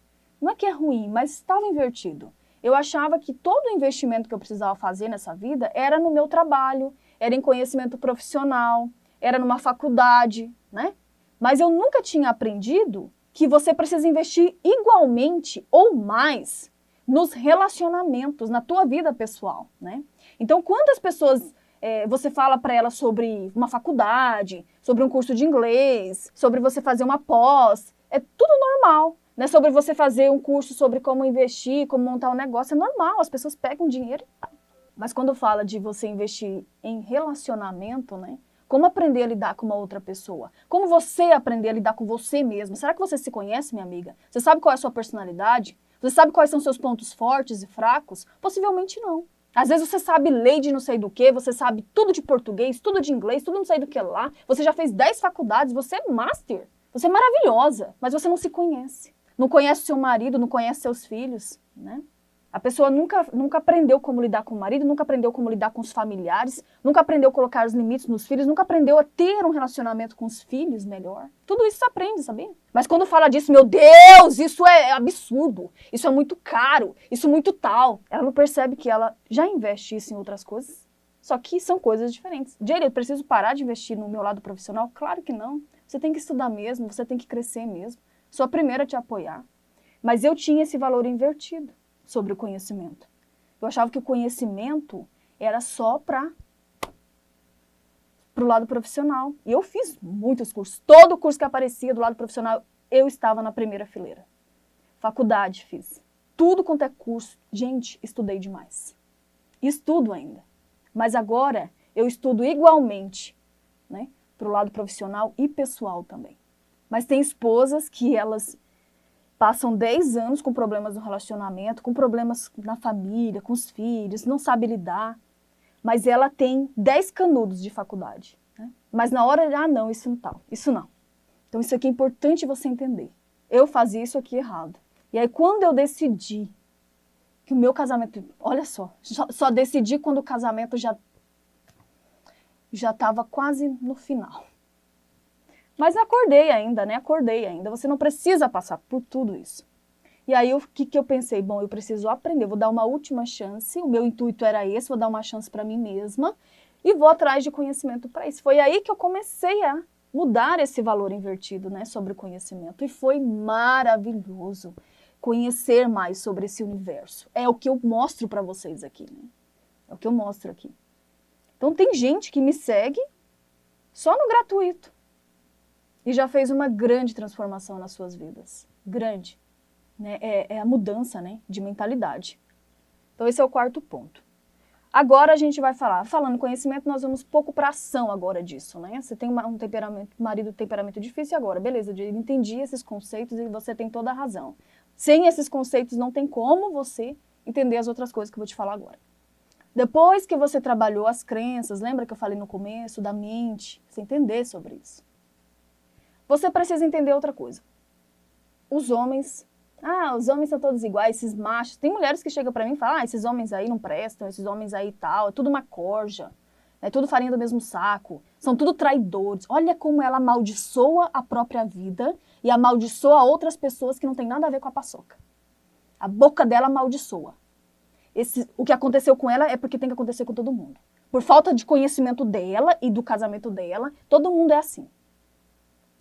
Não é que é ruim, mas estava invertido. Eu achava que todo o investimento que eu precisava fazer nessa vida era no meu trabalho, era em conhecimento profissional, era numa faculdade, né? Mas eu nunca tinha aprendido que você precisa investir igualmente ou mais nos relacionamentos, na tua vida pessoal, né? Então, quando as pessoas, você fala para elas sobre uma faculdade, sobre um curso de inglês, sobre você fazer uma pós, é tudo normal, né? Sobre você fazer um curso sobre como investir, como montar um negócio, é normal, as pessoas pegam dinheiro e tal. Mas quando fala de você investir em relacionamento, né? Como aprender a lidar com uma outra pessoa? Como você aprender a lidar com você mesmo? Será que você se conhece, minha amiga? Você sabe qual é a sua personalidade? Você sabe quais são seus pontos fortes e fracos? Possivelmente não. Às vezes você sabe lei de não sei do que, você sabe tudo de português, tudo de inglês, tudo não sei do que lá. Você já fez 10 faculdades, você é master. Você é maravilhosa, mas você não se conhece. Não conhece seu marido, não conhece seus filhos, né? A pessoa nunca aprendeu como lidar com o marido, nunca aprendeu como lidar com os familiares, nunca aprendeu a colocar os limites nos filhos, nunca aprendeu a ter um relacionamento com os filhos melhor. Tudo isso se aprende, sabia? Mas quando fala disso, meu Deus, isso é absurdo, isso é muito caro, isso é muito tal. Ela não percebe que ela já investe isso em outras coisas, só que são coisas diferentes. Jaylee, eu preciso parar de investir no meu lado profissional? Claro que não. Você tem que estudar mesmo, você tem que crescer mesmo. Sou a primeira a te apoiar. Mas eu tinha esse valor invertido sobre o conhecimento. Eu achava que o conhecimento era só para o lado profissional. E eu fiz muitos cursos. Todo curso que aparecia do lado profissional, eu estava na primeira fileira. Faculdade fiz. Tudo quanto é curso. Gente, estudei demais. Estudo ainda. Mas agora eu estudo igualmente, né, para o lado profissional e pessoal também. Mas tem esposas que elas passam 10 anos com problemas no relacionamento, com problemas na família, com os filhos, não sabe lidar. Mas ela tem 10 canudos de faculdade. Né? Mas na hora, não, isso não tá, isso não. Então isso aqui é importante você entender. Eu fazia isso aqui errado. E aí quando eu decidi que o meu casamento, olha só decidi quando o casamento já estava quase no final. Mas acordei ainda, né? Acordei ainda. Você não precisa passar por tudo isso. E aí, o que eu pensei? Bom, eu preciso aprender, vou dar uma última chance. O meu intuito era esse, vou dar uma chance para mim mesma. E vou atrás de conhecimento para isso. Foi aí que eu comecei a mudar esse valor invertido, né? Sobre o conhecimento. E foi maravilhoso conhecer mais sobre esse universo. É o que eu mostro para vocês aqui, né? É o que eu mostro aqui. Então, tem gente que me segue só no gratuito. E já fez uma grande transformação nas suas vidas. Grande. Né? É a mudança, né, de mentalidade. Então esse é o quarto ponto. Agora a gente vai falando conhecimento, nós vamos pouco para ação agora disso, né? Você tem um temperamento, marido temperamento difícil agora, beleza, eu entendi esses conceitos e você tem toda a razão. Sem esses conceitos não tem como você entender as outras coisas que eu vou te falar agora. Depois que você trabalhou as crenças, lembra que eu falei no começo, da mente, você entender sobre isso. Você precisa entender outra coisa. Os homens são todos iguais, esses machos. Tem mulheres que chegam pra mim e falam, esses homens aí não prestam, esses homens aí tal, é tudo uma corja, é tudo farinha do mesmo saco, são tudo traidores. Olha como ela amaldiçoa a própria vida e amaldiçoa outras pessoas que não tem nada a ver com a paçoca. A boca dela amaldiçoa. O que aconteceu com ela é porque tem que acontecer com todo mundo. Por falta de conhecimento dela e do casamento dela, todo mundo é assim.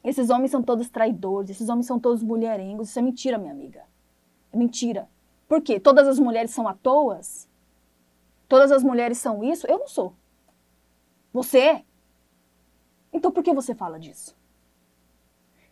Esses homens são todos traidores, esses homens são todos mulherengos. Isso é mentira, minha amiga. É mentira. Por quê? Todas as mulheres são à toa? Todas as mulheres são isso? Eu não sou. Você é? Então por que você fala disso?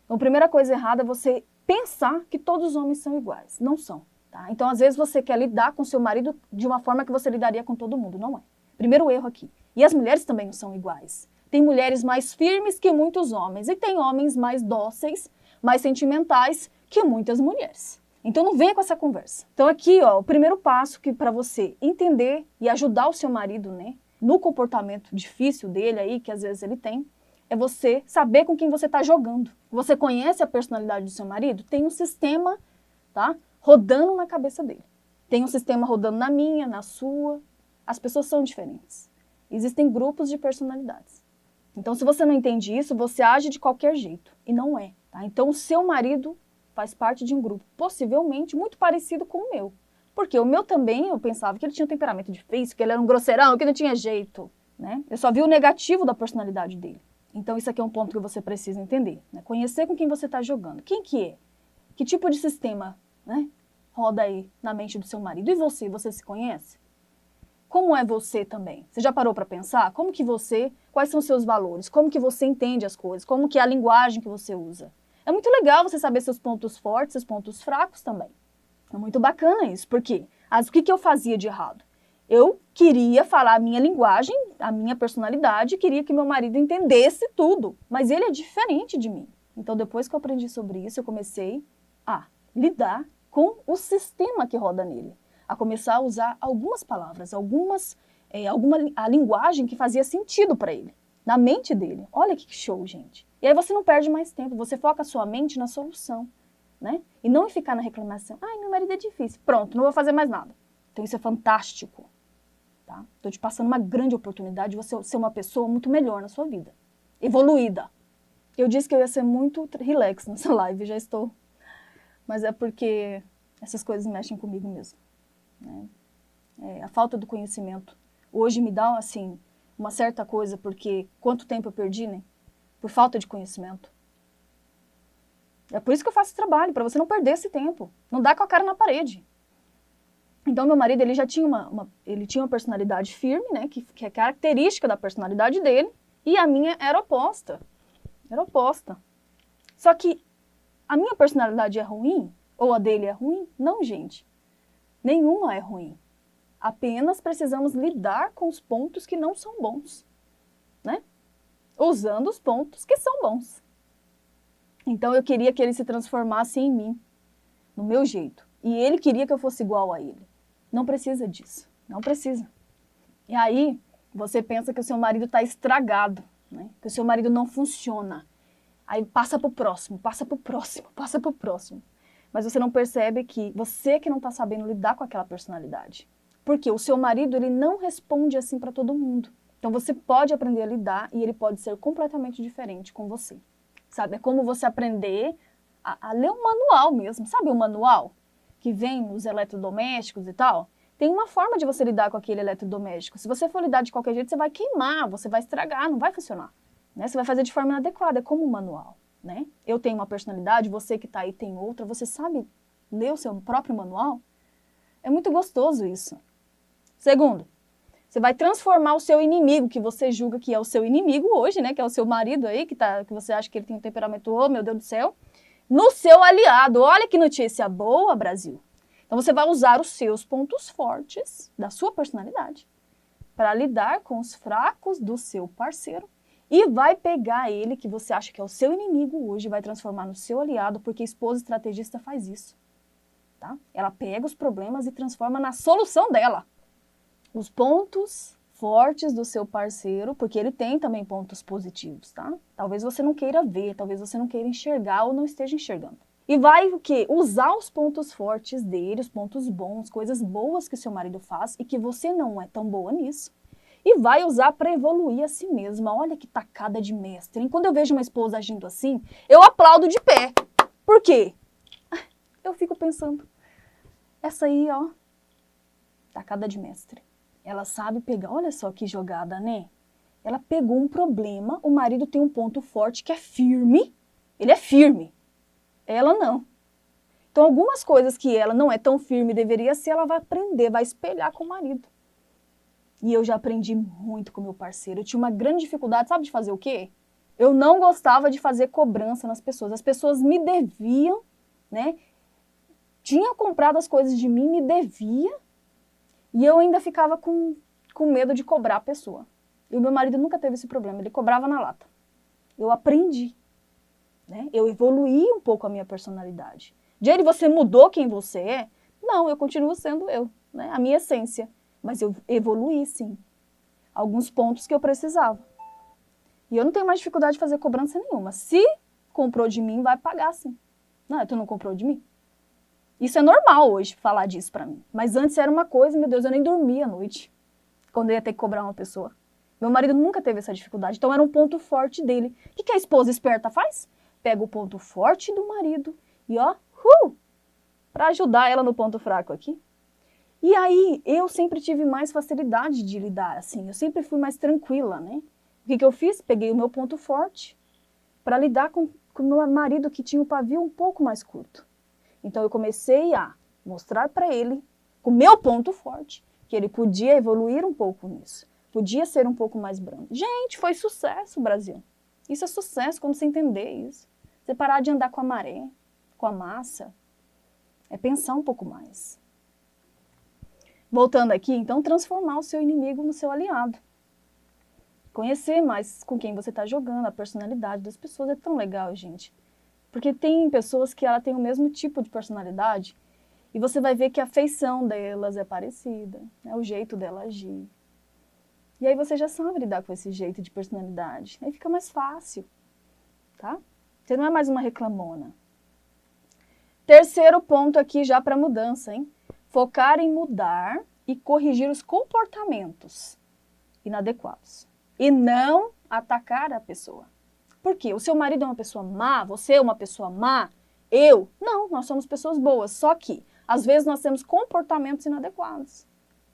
Então a primeira coisa errada é você pensar que todos os homens são iguais. Não são. Tá? Então às vezes você quer lidar com seu marido de uma forma que você lidaria com todo mundo. Não é. Primeiro erro aqui. E as mulheres também não são iguais. Tem mulheres mais firmes que muitos homens e tem homens mais dóceis, mais sentimentais que muitas mulheres. Então não venha com essa conversa. Então aqui, o primeiro passo que para você entender e ajudar o seu marido, né, no comportamento difícil dele aí, que às vezes ele tem, é você saber com quem você está jogando. Você conhece a personalidade do seu marido? Tem um sistema, tá, rodando na cabeça dele. Tem um sistema rodando na minha, na sua. As pessoas são diferentes. Existem grupos de personalidades. Então, se você não entende isso, você age de qualquer jeito. E não é. Tá? Então, o seu marido faz parte de um grupo, possivelmente muito parecido com o meu. Porque o meu também, eu pensava que ele tinha um temperamento difícil, que ele era um grosseirão, que não tinha jeito. Né? Eu só vi o negativo da personalidade dele. Então, isso aqui é um ponto que você precisa entender. Né? Conhecer com quem você está jogando. Quem que é? Que tipo de sistema, né, roda aí na mente do seu marido? E você? Você se conhece? Como é você também? Você já parou para pensar? Como que você, quais são os seus valores? Como que você entende as coisas? Como que é a linguagem que você usa? É muito legal você saber seus pontos fortes, seus pontos fracos também. É muito bacana isso, porque o que eu fazia de errado? Eu queria falar a minha linguagem, a minha personalidade, queria que meu marido entendesse tudo, mas ele é diferente de mim. Então depois que eu aprendi sobre isso, eu comecei a lidar com o sistema que roda nele. A começar a usar algumas palavras, a linguagem que fazia sentido para ele, na mente dele. Olha que show, gente. E aí você não perde mais tempo, você foca a sua mente na solução, né? E não em ficar na reclamação. Meu marido é difícil. Pronto, não vou fazer mais nada. Então isso é fantástico, tá? Estou te passando uma grande oportunidade de você ser uma pessoa muito melhor na sua vida, evoluída. Eu disse que eu ia ser muito relax nessa live, já estou. Mas é porque essas coisas mexem comigo mesmo. A falta do conhecimento hoje me dá, assim, uma certa coisa, porque quanto tempo eu perdi, né? Por falta de conhecimento. É por isso que eu faço esse trabalho, para você não perder esse tempo. Não dá com a cara na parede. Então, meu marido, ele já tinha ele tinha uma personalidade firme, né? Que é característica da personalidade dele, e a minha era oposta. Era oposta. Só que a minha personalidade é ruim? Ou a dele é ruim? Não, gente. Nenhuma é ruim. Apenas precisamos lidar com os pontos que não são bons, né? Usando os pontos que são bons. Então eu queria que ele se transformasse em mim, no meu jeito. E ele queria que eu fosse igual a ele. Não precisa disso. Não precisa. E aí você pensa que o seu marido está estragado, né? Que o seu marido não funciona. Aí passa para o próximo, passa para o próximo, passa para o próximo. Mas você não percebe que você que não está sabendo lidar com aquela personalidade. Porque o seu marido, ele não responde assim para todo mundo. Então você pode aprender a lidar e ele pode ser completamente diferente com você. Sabe? É como você aprender a ler um manual mesmo. Sabe o manual que vem nos eletrodomésticos e tal? Tem uma forma de você lidar com aquele eletrodoméstico. Se você for lidar de qualquer jeito, você vai queimar, você vai estragar, não vai funcionar. Né? Você vai fazer de forma inadequada, é como um manual. Né? Eu tenho uma personalidade, você que está aí tem outra, você sabe ler o seu próprio manual? É muito gostoso isso. Segundo, você vai transformar o seu inimigo, que você julga que é o seu inimigo hoje, né? Que é o seu marido aí, que você acha que ele tem um temperamento, oh meu Deus do céu, no seu aliado. Olha que notícia boa, Brasil. Então você vai usar os seus pontos fortes da sua personalidade para lidar com os fracos do seu parceiro. E vai pegar ele, que você acha que é o seu inimigo hoje, e vai transformar no seu aliado, porque a esposa estrategista faz isso. Tá? Ela pega os problemas e transforma na solução dela. Os pontos fortes do seu parceiro, porque ele tem também pontos positivos, tá? Talvez você não queira ver, talvez você não queira enxergar ou não esteja enxergando. E vai o quê? Usar os pontos fortes dele, os pontos bons, coisas boas que seu marido faz e que você não é tão boa nisso. E vai usar para evoluir a si mesma. Olha que tacada de mestre, hein? Quando eu vejo uma esposa agindo assim, eu aplaudo de pé. Por quê? Eu fico pensando, essa aí, ó, tacada de mestre. Ela sabe pegar, olha só que jogada, né? Ela pegou um problema, o marido tem um ponto forte que é firme, ele é firme. Ela não. Então, algumas coisas que ela não é tão firme deveria ser, ela vai aprender, vai espelhar com o marido. E eu já aprendi muito com meu parceiro. Eu tinha uma grande dificuldade, sabe de fazer o quê? Eu não gostava de fazer cobrança nas pessoas. As pessoas me deviam, né? Tinha comprado as coisas de mim, me devia. E eu ainda ficava com medo de cobrar a pessoa. E o meu marido nunca teve esse problema, ele cobrava na lata. Eu aprendi. Né? Eu evoluí um pouco a minha personalidade. Jane, você mudou quem você é? Não, eu continuo sendo eu, né? A minha essência. Mas eu evoluí, sim. Alguns pontos que eu precisava. E eu não tenho mais dificuldade de fazer cobrança nenhuma. Se comprou de mim, vai pagar, sim. Não, tu não comprou de mim? Isso é normal hoje, falar disso pra mim. Mas antes era uma coisa, meu Deus, eu nem dormia à noite. Quando eu ia ter que cobrar uma pessoa. Meu marido nunca teve essa dificuldade. Então era um ponto forte dele. O que a esposa esperta faz? Pega o ponto forte do marido e ó, para ajudar ela no ponto fraco aqui. E aí, eu sempre tive mais facilidade de lidar, assim, eu sempre fui mais tranquila, né? O que eu fiz? Peguei o meu ponto forte para lidar com o meu marido que tinha o pavio um pouco mais curto. Então eu comecei a mostrar para ele, com o meu ponto forte, que ele podia evoluir um pouco nisso, podia ser um pouco mais brando. Gente, foi sucesso, Brasil. Isso é sucesso, quando você entender isso. Você parar de andar com a maré, com a massa, é pensar um pouco mais. Voltando aqui, então, transformar o seu inimigo no seu aliado. Conhecer mais com quem você está jogando, a personalidade das pessoas é tão legal, gente. Porque tem pessoas que ela tem o mesmo tipo de personalidade e você vai ver que a feição delas é parecida, né? O jeito dela agir. E aí você já sabe lidar com esse jeito de personalidade. Aí fica mais fácil, tá? Você não é mais uma reclamona. Terceiro ponto aqui já para mudança, hein? Focar em mudar e corrigir os comportamentos inadequados. E não atacar a pessoa. Por quê? O seu marido é uma pessoa má? Você é uma pessoa má? Eu? Não, nós somos pessoas boas. Só que, às vezes, nós temos comportamentos inadequados,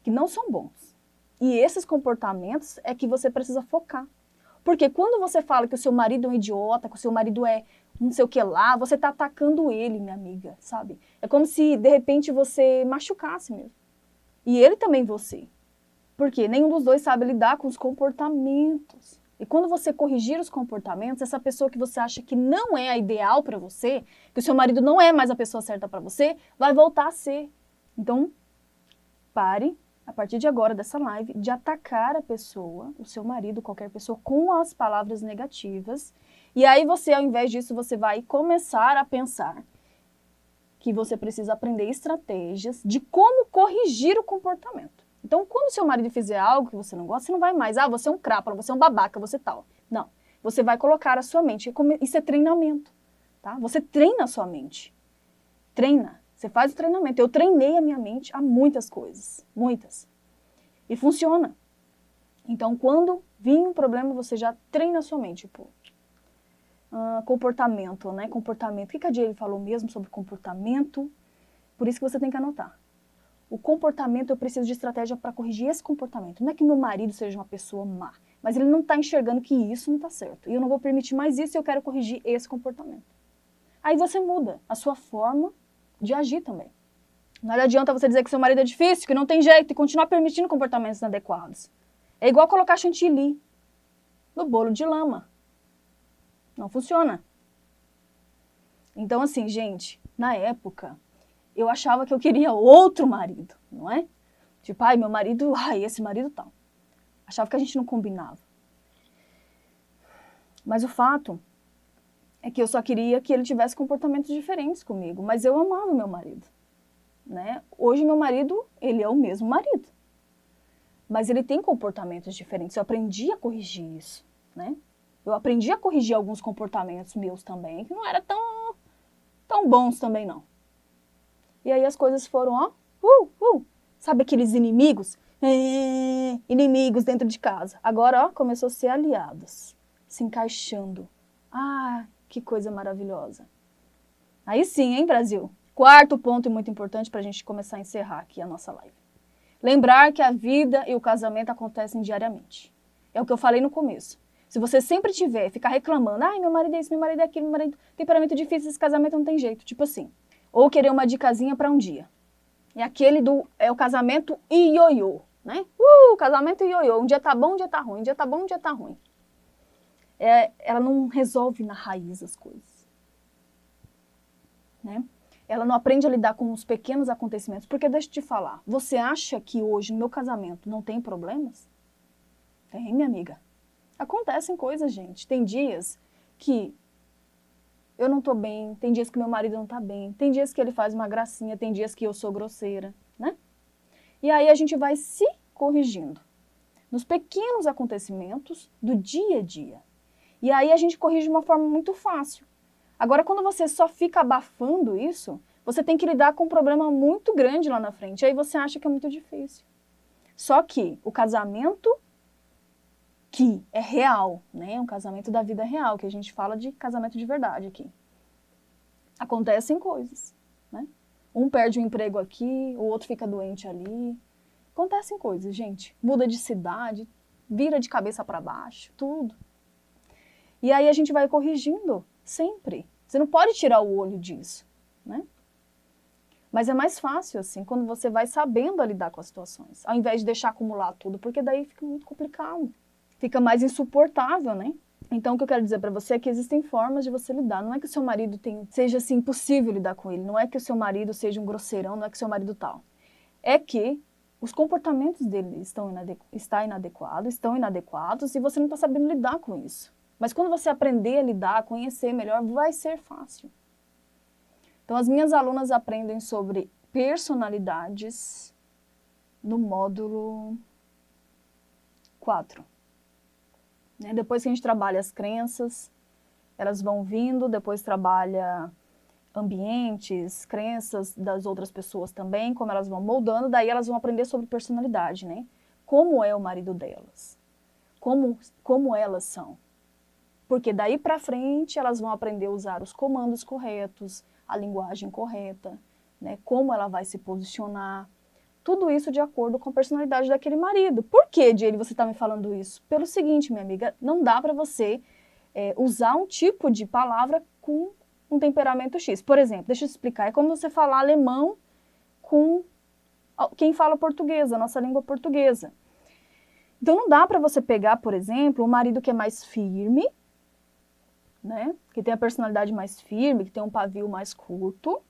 que não são bons. E esses comportamentos é que você precisa focar. Porque quando você fala que o seu marido é um idiota, que o seu marido é não sei o que lá, você está atacando ele, minha amiga, sabe? É como se, de repente, você machucasse mesmo. E ele também você. Porque nenhum dos dois sabe lidar com os comportamentos. E quando você corrigir os comportamentos, essa pessoa que você acha que não é a ideal para você, que o seu marido não é mais a pessoa certa para você, vai voltar a ser. Então, pare, a partir de agora, dessa live, de atacar a pessoa, o seu marido, qualquer pessoa, com as palavras negativas. E aí você, ao invés disso, você vai começar a pensar que você precisa aprender estratégias de como corrigir o comportamento. Então, quando o seu marido fizer algo que você não gosta, você não vai mais, você é um crápula, você é um babaca, você tal. Não. Você vai colocar a sua mente. Isso é treinamento, tá? Você treina a sua mente. Treina. Você faz o treinamento. Eu treinei a minha mente a muitas coisas. Muitas. E funciona. Então, quando vir um problema, você já treina a sua mente. Tipo, comportamento, né? Comportamento. O que a Jay falou mesmo sobre comportamento? Por isso que você tem que anotar. O comportamento, eu preciso de estratégia para corrigir esse comportamento. Não é que meu marido seja uma pessoa má, mas ele não está enxergando que isso não está certo. E eu não vou permitir mais isso e eu quero corrigir esse comportamento. Aí você muda a sua forma de agir também. Não adianta você dizer que seu marido é difícil, que não tem jeito, e continuar permitindo comportamentos inadequados. É igual colocar chantilly no bolo de lama. Não funciona. Então, assim, gente, na época, eu achava que eu queria outro marido, não é? Tipo, meu marido, esse marido tal. Achava que a gente não combinava. Mas o fato é que eu só queria que ele tivesse comportamentos diferentes comigo, mas eu amava o meu marido, né? Hoje meu marido, ele é o mesmo marido. mas ele tem comportamentos diferentes. Eu aprendi a corrigir isso, né? Eu aprendi a corrigir alguns comportamentos meus também, que não eram tão bons também, não. E aí as coisas foram, ó, sabe aqueles inimigos? Inimigos dentro de casa. Agora, ó, começou a ser aliados, se encaixando. Ah, que coisa maravilhosa. Aí sim, hein, Brasil? Quarto ponto e muito importante para a gente começar a encerrar aqui a nossa live. Lembrar que a vida e o casamento acontecem diariamente. É o que eu falei no começo. Se você sempre ficar reclamando, ai, meu marido é isso, meu marido é aquilo, meu marido tem temperamento difícil, esse casamento não tem jeito, tipo assim. Ou querer uma dicasinha para um dia. É aquele é o casamento ioiô, né? Casamento ioiô. Um dia tá bom, um dia tá ruim, um dia tá bom, um dia tá ruim. Ela não resolve na raiz as coisas. Né? Ela não aprende a lidar com os pequenos acontecimentos. Porque deixa eu te falar, você acha que hoje no meu casamento não tem problemas? Tem, minha amiga. Acontecem coisas, gente. Tem dias que eu não tô bem, tem dias que meu marido não tá bem, tem dias que ele faz uma gracinha, tem dias que eu sou grosseira, né? E aí a gente vai se corrigindo nos pequenos acontecimentos do dia a dia. E aí a gente corrige de uma forma muito fácil. Agora, quando você só fica abafando isso, você tem que lidar com um problema muito grande lá na frente. Aí você acha que é muito difícil. Só que o casamento que é real, né? Um casamento da vida real, que a gente fala de casamento de verdade aqui. Acontecem coisas, né? Um perde o emprego aqui, o outro fica doente ali. Acontecem coisas, gente. Muda de cidade, vira de cabeça para baixo, tudo. E aí a gente vai corrigindo, sempre. Você não pode tirar o olho disso, né? Mas é mais fácil, assim, quando você vai sabendo lidar com as situações, ao invés de deixar acumular tudo, porque daí fica muito complicado. Fica mais insuportável, né? Então, o que eu quero dizer para você é que existem formas de você lidar. Não é que o seu marido seja, assim, impossível lidar com ele. Não é que o seu marido seja um grosseirão, não é que o seu marido tal. É que os comportamentos dele estão inadequados e você não está sabendo lidar com isso. Mas quando você aprender a lidar, conhecer melhor, vai ser fácil. Então, as minhas alunas aprendem sobre personalidades no módulo 4. Depois que a gente trabalha as crenças, elas vão vindo, depois trabalha ambientes, crenças das outras pessoas também, como elas vão moldando, daí elas vão aprender sobre personalidade, né? Como é o marido delas, como elas são. Porque daí pra frente elas vão aprender a usar os comandos corretos, a linguagem correta, né? Como ela vai se posicionar. Tudo isso de acordo com a personalidade daquele marido. Por que, Jane, você está me falando isso? Pelo seguinte, minha amiga, não dá para você usar um tipo de palavra com um temperamento X. Por exemplo, deixa eu te explicar, é como você falar alemão com quem fala português, a nossa língua portuguesa. Então não dá para você pegar, por exemplo, um marido que é mais firme, né? Que tem a personalidade mais firme, que tem um pavio mais curto.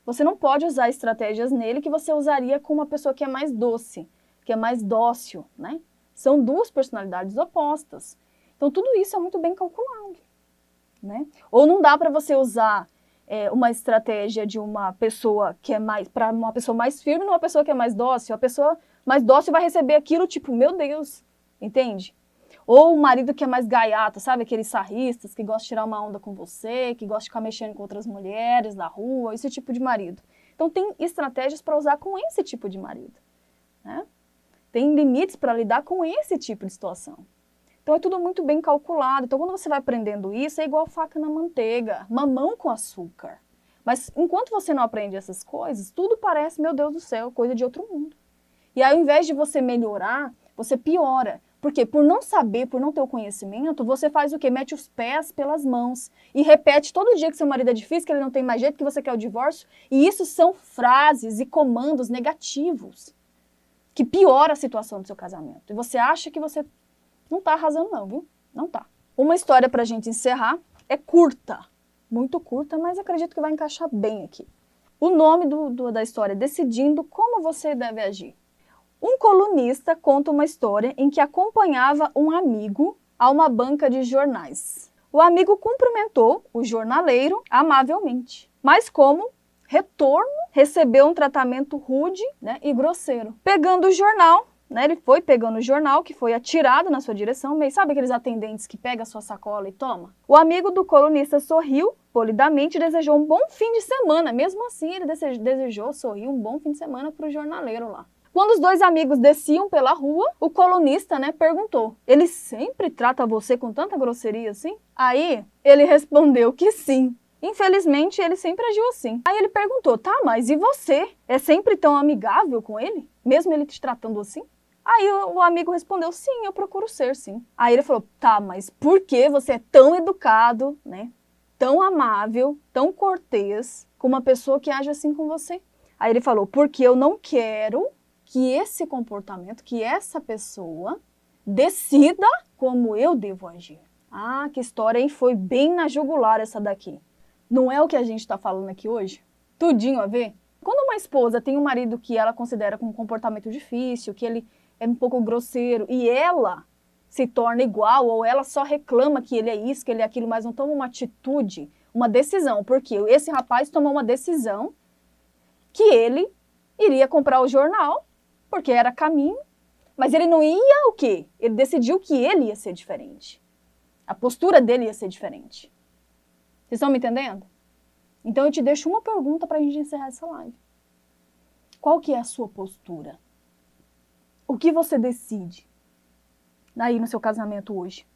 Você não pode usar estratégias nele que você usaria com uma pessoa que é mais doce, que é mais dócil, né? São duas personalidades opostas. Então, tudo isso é muito bem calculado, né? Ou não dá para você usar uma estratégia de uma pessoa que é mais, para uma pessoa mais firme, numa pessoa que é mais dócil. A pessoa mais dócil vai receber aquilo tipo, meu Deus, entende? Ou o marido que é mais gaiato, sabe? Aqueles sarristas que gostam de tirar uma onda com você, que gostam de ficar mexendo com outras mulheres na rua, esse tipo de marido. Então, tem estratégias para usar com esse tipo de marido, né? Tem limites para lidar com esse tipo de situação. Então, é tudo muito bem calculado. Então, quando você vai aprendendo isso, é igual faca na manteiga, mamão com açúcar. Mas, enquanto você não aprende essas coisas, tudo parece, meu Deus do céu, coisa de outro mundo. E aí, ao invés de você melhorar, você piora. Porque por não saber, por não ter o conhecimento, você faz o quê? Mete os pés pelas mãos e repete todo dia que seu marido é difícil, que ele não tem mais jeito, que você quer o divórcio. E isso são frases e comandos negativos que pioram a situação do seu casamento. E você acha que você não tá arrasando não, viu? Não tá. Uma história pra gente encerrar é curta, muito curta, mas acredito que vai encaixar bem aqui. O nome da história é Decidindo Como Você Deve Agir. Um colunista conta uma história em que acompanhava um amigo a uma banca de jornais. O amigo cumprimentou o jornaleiro amavelmente, mas como retorno recebeu um tratamento rude, né, e grosseiro. Pegando o jornal, né? Ele foi pegando o jornal que foi atirado na sua direção, meio sabe aqueles atendentes que pegam a sua sacola e toma? O amigo do colunista sorriu polidamente e desejou um bom fim de semana. Mesmo assim, ele sorriu um bom fim de semana para o jornaleiro lá. Quando os dois amigos desciam pela rua, o colunista, né, perguntou: ele sempre trata você com tanta grosseria assim? Aí, ele respondeu que sim. Infelizmente, ele sempre agiu assim. Aí ele perguntou: tá, mas e você? É sempre tão amigável com ele? Mesmo ele te tratando assim? Aí o amigo respondeu: sim, eu procuro ser, sim. Aí ele falou: tá, mas por que você é tão educado, né? Tão amável, tão cortês com uma pessoa que age assim com você? Aí ele falou: porque eu não quero que esse comportamento, que essa pessoa decida como eu devo agir. Ah, que história, hein? Foi bem na jugular essa daqui. Não é o que a gente está falando aqui hoje? Tudinho a ver? Quando uma esposa tem um marido que ela considera com um comportamento difícil, que ele é um pouco grosseiro, e ela se torna igual, ou ela só reclama que ele é isso, que ele é aquilo, mas não toma uma atitude, uma decisão, porque esse rapaz tomou uma decisão que ele iria comprar o jornal, porque era caminho, mas ele não ia o quê? Ele decidiu que ele ia ser diferente. A postura dele ia ser diferente. Vocês estão me entendendo? Então eu te deixo uma pergunta para a gente encerrar essa live. Qual que é a sua postura? O que você decide aí no seu casamento hoje?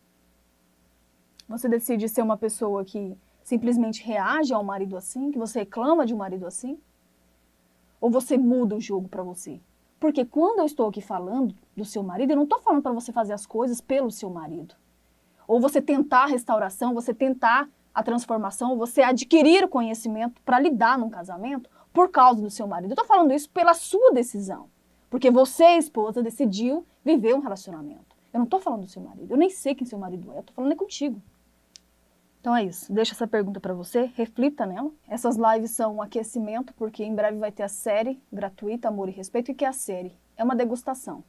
Você decide ser uma pessoa que simplesmente reage ao marido assim, que você reclama de um marido assim? Ou você muda o jogo para você? Porque quando eu estou aqui falando do seu marido, eu não estou falando para você fazer as coisas pelo seu marido. Ou você tentar a restauração, você tentar a transformação, você adquirir o conhecimento para lidar num casamento por causa do seu marido. Eu estou falando isso pela sua decisão. Porque você, esposa, decidiu viver um relacionamento. Eu não estou falando do seu marido. Eu nem sei quem seu marido é. Eu estou falando contigo. Então é isso. Deixa essa pergunta para você. Reflita nela. Essas lives são um aquecimento, porque em breve vai ter a série gratuita, Amor e Respeito. E que é a série? É uma degustação.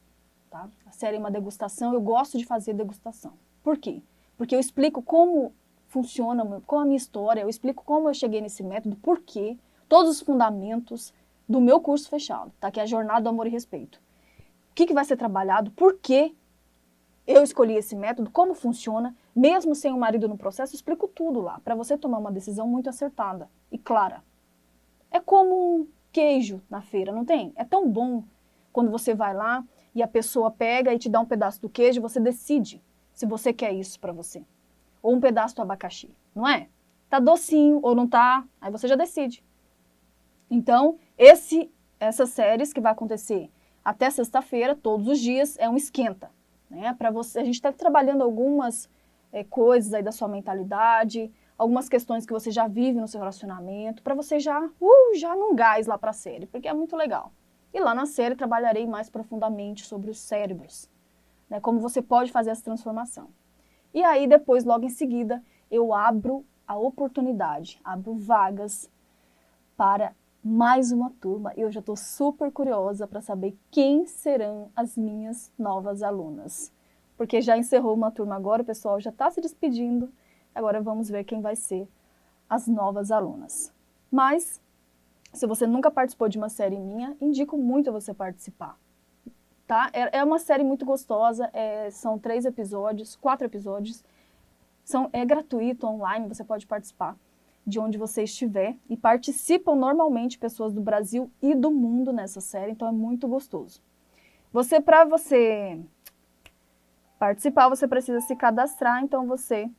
Tá? A série é uma degustação. Eu gosto de fazer degustação. Por quê? Porque eu explico como funciona, qual a minha história, eu explico como eu cheguei nesse método, por quê, todos os fundamentos do meu curso fechado, tá? Que é a Jornada do Amor e Respeito. O que vai ser trabalhado, por que eu escolhi esse método, como funciona, mesmo sem o marido no processo, eu explico tudo lá, para você tomar uma decisão muito acertada e clara. É como um queijo na feira, não tem? É tão bom quando você vai lá e a pessoa pega e te dá um pedaço do queijo, você decide se você quer isso para você. Ou um pedaço do abacaxi, não é? Tá docinho ou não tá, aí você já decide. Então, essas séries que vai acontecer até sexta-feira, todos os dias, é um esquenta, né? Para você, a gente está trabalhando algumas coisas aí da sua mentalidade, algumas questões que você já vive no seu relacionamento, para você já num gás lá para a série, porque é muito legal. E lá na série trabalharei mais profundamente sobre os cérebros, né? Como você pode fazer essa transformação. E aí depois, logo em seguida, eu abro a oportunidade, abro vagas para mais uma turma. Eu já estou super curiosa para saber quem serão as minhas novas alunas. Porque já encerrou uma turma agora, o pessoal já está se despedindo. Agora vamos ver quem vai ser as novas alunas. Mas, se você nunca participou de uma série minha, indico muito você participar. Tá? É uma série muito gostosa, são 3 episódios, 4 episódios. É gratuito, online, você pode participar de onde você estiver. E participam normalmente pessoas do Brasil e do mundo nessa série, então é muito gostoso. Para você participar, você precisa se cadastrar, então você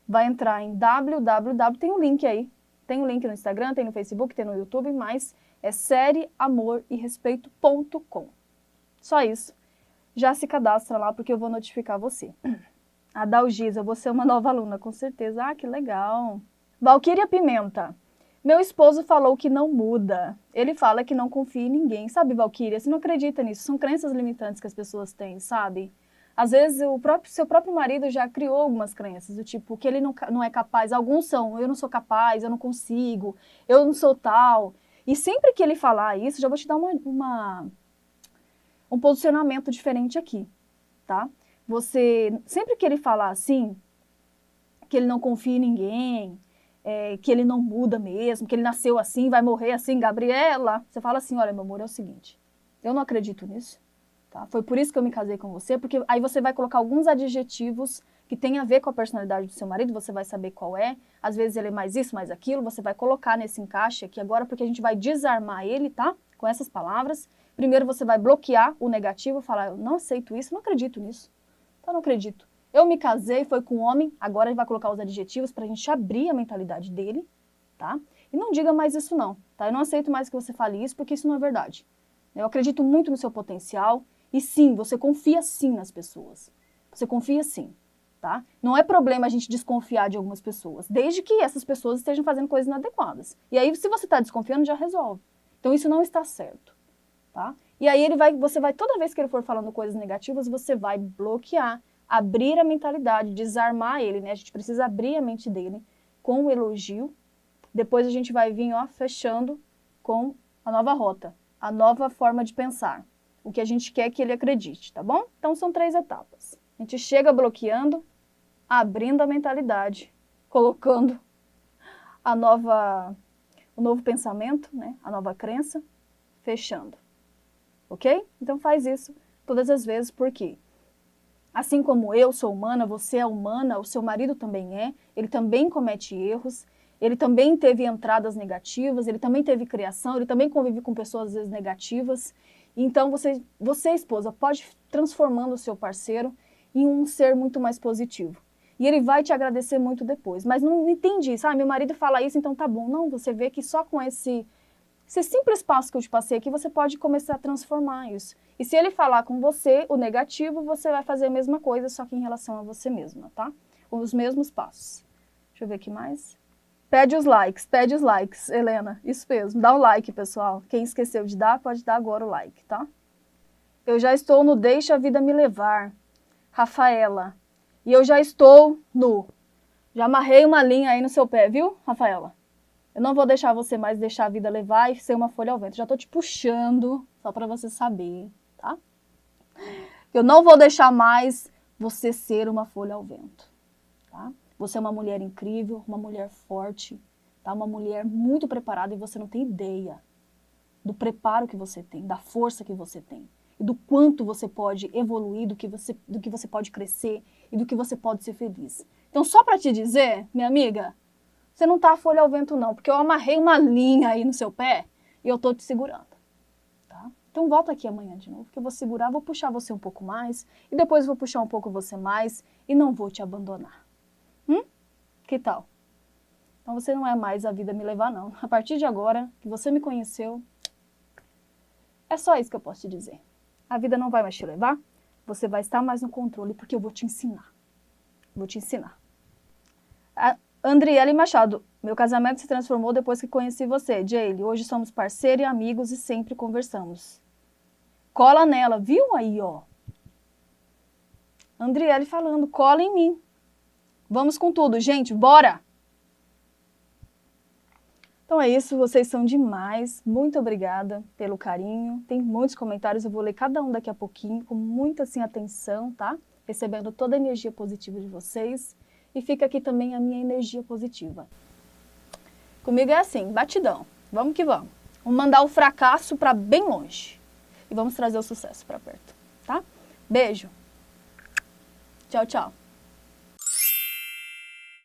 vai entrar em www, tem um link aí, tem um link no Instagram, tem no Facebook, tem no YouTube, mas é sérieamorirespeito.com. Só isso. Já se cadastra lá, porque eu vou notificar você. A Dalgisa, eu vou ser uma nova aluna, com certeza. Ah, que legal. Valquíria Pimenta. Meu esposo falou que não muda. Ele fala que não confia em ninguém. Sabe, Valquíria, você não acredita nisso. São crenças limitantes que as pessoas têm, sabe? Às vezes, seu próprio marido já criou algumas crenças, do tipo, que ele não é capaz. Alguns são, eu não sou capaz, eu não consigo, eu não sou tal. E sempre que ele falar isso, já vou te dar um posicionamento diferente aqui, tá? Sempre que ele falar assim, que ele não confia em ninguém, que ele não muda mesmo, que ele nasceu assim, vai morrer assim, Gabriela, você fala assim, olha, meu amor, é o seguinte, eu não acredito nisso, Tá? Foi por isso que eu me casei com você, porque aí você vai colocar alguns adjetivos que tem a ver com a personalidade do seu marido, você vai saber qual é. Às vezes ele é mais isso, mais aquilo, você vai colocar nesse encaixe aqui agora, porque a gente vai desarmar ele, tá? Com essas palavras. Primeiro você vai bloquear o negativo, falar, eu não aceito isso, não acredito nisso. Então, não acredito. Eu me casei, foi com um homem, agora ele vai colocar os adjetivos pra gente abrir a mentalidade dele, tá? E não diga mais isso não, tá? Eu não aceito mais que você fale isso, porque isso não é verdade. Eu acredito muito no seu potencial, e sim, você confia sim nas pessoas. Você confia sim. Tá? Não é problema a gente desconfiar de algumas pessoas, desde que essas pessoas estejam fazendo coisas inadequadas. E aí, se você está desconfiando, já resolve. Então, isso não está certo. Tá? E aí, você vai, toda vez que ele for falando coisas negativas, você vai bloquear, abrir a mentalidade, desarmar ele, né? A gente precisa abrir a mente dele com o elogio. Depois a gente vai vir, ó, fechando com a nova rota, a nova forma de pensar. O que a gente quer que ele acredite, tá bom? Então, são 3 etapas. A gente chega bloqueando, abrindo a mentalidade, colocando o novo pensamento, né? A nova crença, fechando. Ok? Então faz isso todas as vezes, porque assim como eu sou humana, você é humana, o seu marido também é, ele também comete erros, ele também teve entradas negativas, ele também teve criação, ele também convive com pessoas às vezes negativas. Então você esposa, pode ir transformando o seu parceiro em um ser muito mais positivo. E ele vai te agradecer muito depois. Mas não entendi, sabe? Meu marido fala isso, então tá bom. Não, você vê que só com esse simples passo que eu te passei aqui, você pode começar a transformar isso. E se ele falar com você o negativo, você vai fazer a mesma coisa, só que em relação a você mesma, tá? Os mesmos passos. Deixa eu ver aqui mais. Pede os likes, Helena. Isso mesmo, dá o like, pessoal. Quem esqueceu de dar, pode dar agora o like, tá? Eu já estou no Deixa a Vida Me Levar. Rafaela. E eu já estou no... Já amarrei uma linha aí no seu pé, viu, Rafaela? Eu não vou deixar você mais deixar a vida levar e ser uma folha ao vento. Já estou te puxando, só para você saber, tá? Eu não vou deixar mais você ser uma folha ao vento, tá? Você é uma mulher incrível, uma mulher forte, tá? Uma mulher muito preparada e você não tem ideia do preparo que você tem, da força que você tem. E do quanto você pode evoluir, do que você pode crescer e do que você pode ser feliz. Então, só para te dizer, minha amiga, você não tá a folha ao vento não, porque eu amarrei uma linha aí no seu pé e eu tô te segurando, tá? Então, volta aqui amanhã de novo, que eu vou segurar, vou puxar você um pouco mais e depois vou puxar um pouco você mais e não vou te abandonar. Que tal? Então, você não é mais a vida me levar não. A partir de agora, que você me conheceu, é só isso que eu posso te dizer. A vida não vai mais te levar, você vai estar mais no controle, porque eu vou te ensinar. Vou te ensinar. Andriele Machado, meu casamento se transformou depois que conheci você. Jaylee, hoje somos parceiros e amigos e sempre conversamos. Cola nela, viu aí, ó? Andriele falando, cola em mim. Vamos com tudo, gente, bora! Então é isso, vocês são demais. Muito obrigada pelo carinho. Tem muitos comentários, eu vou ler cada um daqui a pouquinho, com muita assim, atenção, tá? Recebendo toda a energia positiva de vocês. E fica aqui também a minha energia positiva. Comigo é assim, batidão. Vamos que vamos. Vamos mandar o fracasso para bem longe. E vamos trazer o sucesso para perto, tá? Beijo. Tchau, tchau.